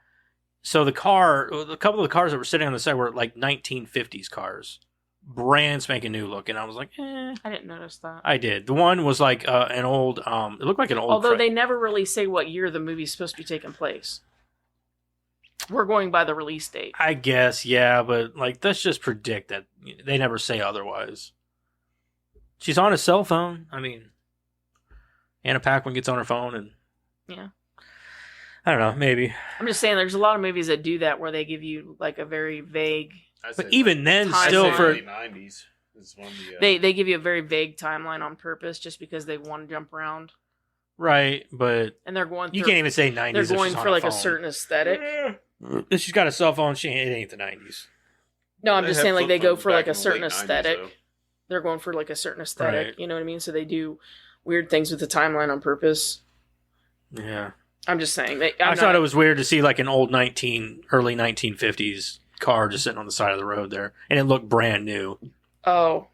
So a couple of the cars that were sitting on the side were like 1950s cars, brand spanking new look, and I was like, I didn't notice that. I did. The one was like an old. It looked like an old. Although they never really say what year the movie's supposed to be taking place. We're going by the release date. I guess, yeah, but like let's just predict that they never say otherwise. She's on a cell phone. I mean, Anna Paquin gets on her phone, and Yeah. I don't know, maybe. I'm just saying there's a lot of movies that do that where they give you like a very vague... But even then, Time still frame. for early 90s is one of the, They give you a very vague timeline on purpose just because they want to jump around. right, but And they're going through... you can't even say 90s. They're if going she's on for like a phone. certain aesthetic. If she's got a cell phone, it ain't the 90s. No, I'm They just had saying like they flip go phones for back like in a the certain late 90s, aesthetic. though. They're going for like a certain aesthetic. Right. You know what I mean? So they do weird things with the timeline on purpose. Yeah, I'm just saying. I thought it was weird to see like an old early 1950s car just sitting on the side of the road there, and it looked brand new. Oh,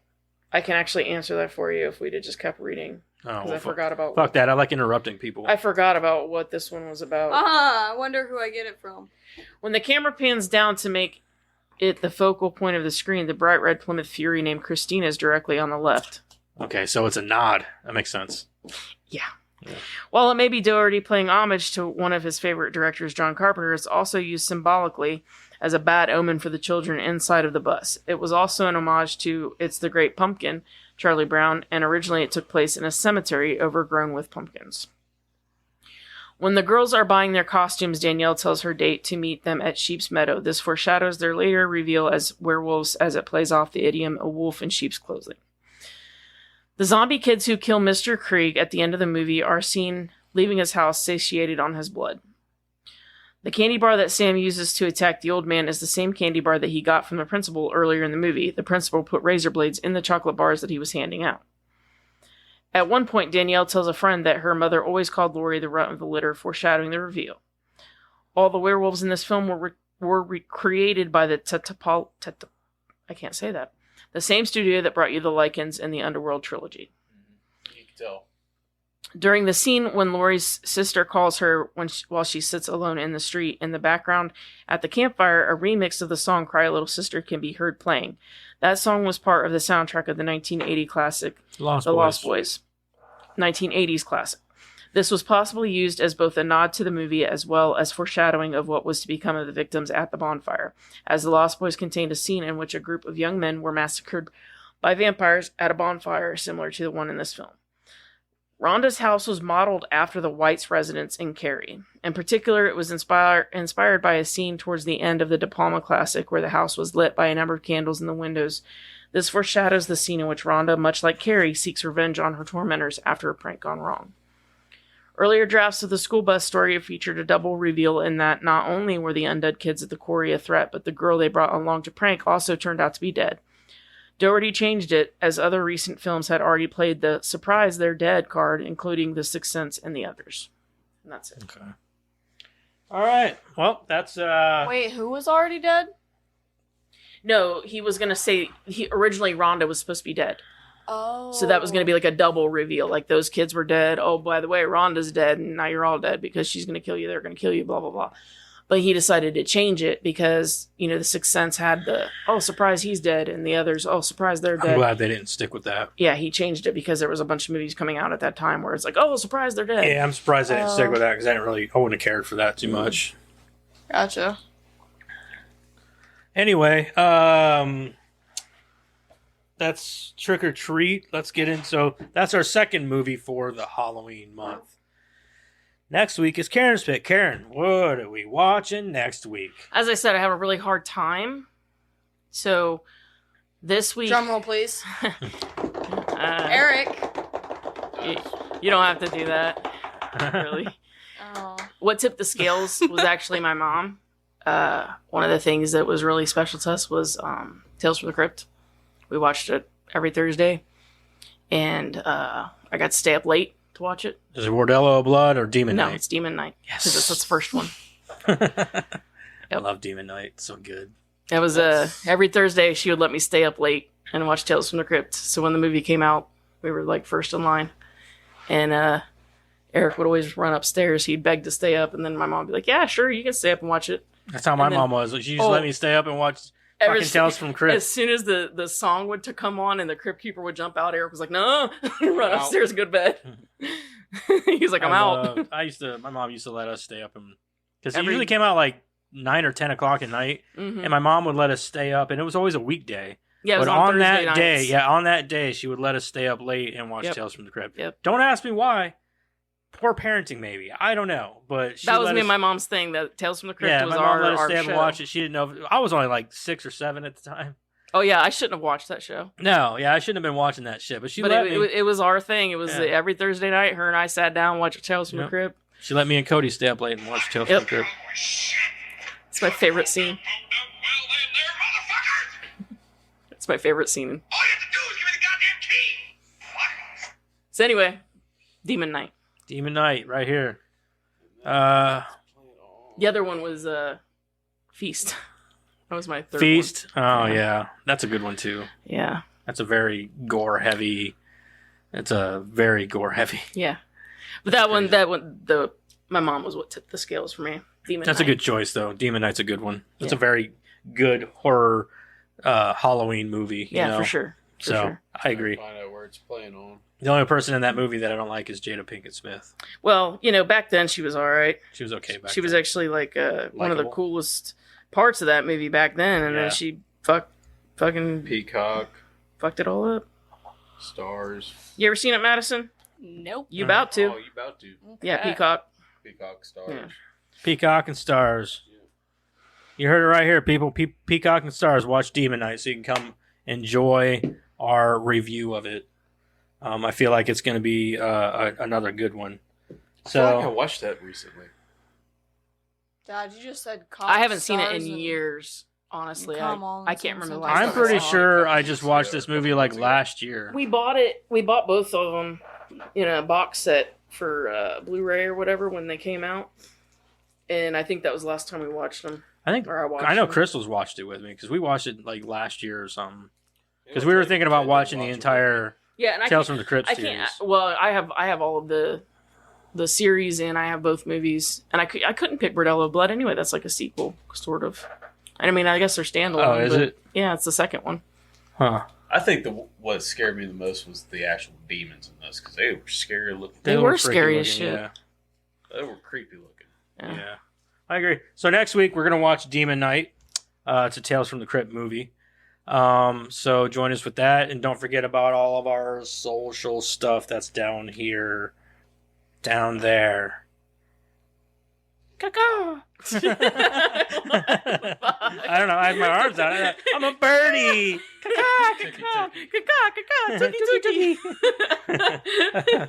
I can actually answer that for you if we just kept reading. Oh, because I forgot about. Fuck that. I like interrupting people. I forgot about what this one was about. I wonder who I get it from. When the camera pans down to make it the focal point of the screen, the bright red Plymouth Fury named Christina is directly on the left. Okay, so it's a nod. That makes sense. While it may be Doherty paying homage to one of his favorite directors, John Carpenter, it's also used symbolically as a bad omen for the children inside of the bus. It was also an homage to It's the Great Pumpkin, Charlie Brown, and originally it took place in a cemetery overgrown with pumpkins. When the girls are buying their costumes, Danielle tells her date to meet them at Sheep's Meadow. This foreshadows their later reveal as werewolves as it plays off the idiom, a wolf in sheep's clothing. The zombie kids who kill Mr. Krieg at the end of the movie are seen leaving his house satiated on his blood. The candy bar that Sam uses to attack the old man is the same candy bar that he got from the principal earlier in the movie. The principal put razor blades in the chocolate bars that he was handing out. At one point, Danielle tells a friend that her mother always called Laurie the runt of the litter, foreshadowing the reveal. All the werewolves in this film were recreated by the I can't say that. The same studio that brought you the Lycans and the Underworld trilogy. You can tell. During the scene when Laurie's sister calls her while she sits alone in the street, in the background at the campfire, a remix of the song Cry Little Sister can be heard playing. That song was part of the soundtrack of the 1980 classic The Lost Boys. 1980s classic. This was possibly used as both a nod to the movie as well as foreshadowing of what was to become of the victims at the bonfire, as The Lost Boys contained a scene in which a group of young men were massacred by vampires at a bonfire similar to the one in this film. Rhonda's house was modeled after the Whites' residence in Carrie. In particular, it was inspired by a scene towards the end of the De Palma classic where the house was lit by a number of candles in the windows. This foreshadows the scene in which Rhonda, much like Carrie, seeks revenge on her tormentors after a prank gone wrong. Earlier drafts of the school bus story featured a double reveal in that not only were the undead kids at the quarry a threat, but the girl they brought along to prank also turned out to be dead. Doherty changed it, as other recent films had already played the surprise they're dead card, including The Sixth Sense and the others. And that's it. Okay. All right. Well, that's Wait, who was already dead? No, he was going to say, originally Rhonda was supposed to be dead. Oh. So that was going to be like a double reveal. Like, those kids were dead. Oh, by the way, Rhonda's dead, and now you're all dead because she's going to kill you. They're going to kill you, blah, blah, blah. But he decided to change it because, The Sixth Sense had the, oh, surprise, he's dead. And the others, oh, surprise, they're dead. I'm glad they didn't stick with that. Yeah, he changed it because there was a bunch of movies coming out at that time where it's like, oh, surprise, they're dead. Yeah, I'm surprised they didn't stick with that because I wouldn't have cared for that too much. Gotcha. Anyway, that's Trick or Treat. Let's get in. So that's our second movie for the Halloween month. Next week is Karen's pick. Karen, what are we watching next week? As I said, I have a really hard time. So this week... Drum roll, please. Eric. You don't have to do that. Really. Oh. What tipped the scales was actually my mom. One of the things that was really special to us was Tales from the Crypt. We watched it every Thursday. And I got to stay up late to watch it. Is it Bordello of Blood or Demon No, Night? it's Demon Night. Yes. Because that's the first one. I love Demon Night. It's so good. It was every Thursday she would let me stay up late and watch Tales from the Crypt. So when the movie came out, we were like first in line. And Eric would always run upstairs. He'd beg to stay up, and then my mom would be like, yeah, sure, you can stay up and watch it. That's how my mom was. She used to let me stay up and watch fucking Tales from Crypt. As soon as the song would to come on and the Crypt Keeper would jump out, Eric was like, no, run upstairs and go to bed. He's like, I'm out. My mom used to let us stay up, because it usually came out like 9 or 10 o'clock at night, and my mom would let us stay up, and it was always a weekday. Yeah, it was but on that Thursday day, on that day, she would let us stay up late and watch Tales from the Crypt. Yep. Don't ask me why. Poor parenting, maybe. I don't know, but that was me and my mom's thing. That Tales from the Crypt was my mom let us our stay up show. and watch it. She didn't know. I was only like 6 or 7 at the time. Oh yeah, I shouldn't have watched that show. No, I shouldn't have been watching that shit. But it was our thing. It was every Thursday night. Her and I sat down and watched Tales from the Crypt. She let me and Cody stay up late and watch Tales from the Crypt. It's my favorite scene. It's my favorite scene. All you have to do is give me the goddamn key. So anyway, Demon Night. Demon Night, right here. The other one was Feast. That was my third Feast. one. Oh yeah, that's a good one too. Yeah, that's a very gore heavy. It's a very gore heavy. Yeah, but my mom was what tipped the scales for me. Demon That's Knight. a good choice, though. Demon Knight's a good one. It's Yeah. a very good horror Halloween movie. Yeah, you know? for sure. For So sure. I agree. Find out where it's playing on. The only person in that movie that I don't like is Jada Pinkett Smith. Well, back then she was all right. She was okay back She was then. actually like one of the Likeable. coolest parts of that movie back then, and Yeah. then she fucking Peacock, fucked it all up. Stars. You ever seen it, Madison? Nope. You about to? Oh, you about to. Yeah, Okay. Peacock. Peacock, Stars. Yeah. Peacock and Stars. You heard it right here, people. Peacock and Stars. Watch Demon Knight so you can come enjoy our review of it. I feel like it's going to be another good one. I feel like I So watched that recently. Dad, you just said I haven't seen it in Stars and- years. Honestly, Come on, I can't remember the something. last I'm time I pretty saw it. sure I just watched this movie like last year. We bought it. We bought both of them in a box set for Blu-ray or whatever when they came out, and I think that was the last time we watched them. I think Or I watched I know them. Crystal's watched it with me because we watched it like last year or something. Because we were thinking about watching the entire Yeah, and I Tales can't, from the Crypt I series. can't. Well, I have all of the series, and I have both movies, and I couldn't pick Bordello of Blood anyway. That's like a sequel, sort of. I mean, I guess they're standalone. Oh, is but it? Yeah, it's the second one. Huh? I think what scared me the most was the actual demons in this because they were scary looking. They look were freaky scary as looking, shit. Yeah. They were creepy looking. Yeah, I agree. So next week we're gonna watch Demon Knight. It's a Tales from the Crypt movie. So join us with that, and don't forget about all of our social stuff that's down here, down there. Caca. I don't know. I have my arms out. I'm a birdie.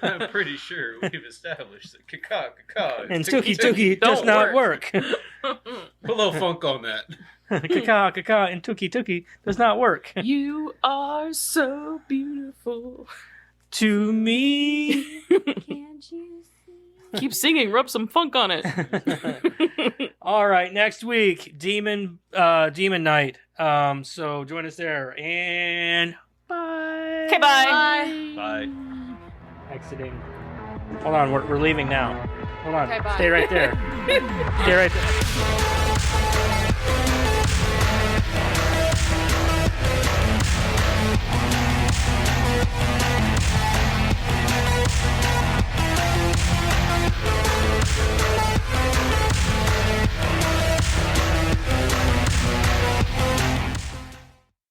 I'm pretty sure we've established that caca And Tookie Tookie does Don't not work. Put a little funk on that. Caca and Tookie Tookie does not work. You are so beautiful. To me. Keep singing. Rub some funk on it. All right, next week, Demon Knight. So join us there, and bye. Okay, bye. Bye. Exiting. Hold on, we're leaving now. Hold on. Okay, bye. Stay right there. Stay right there.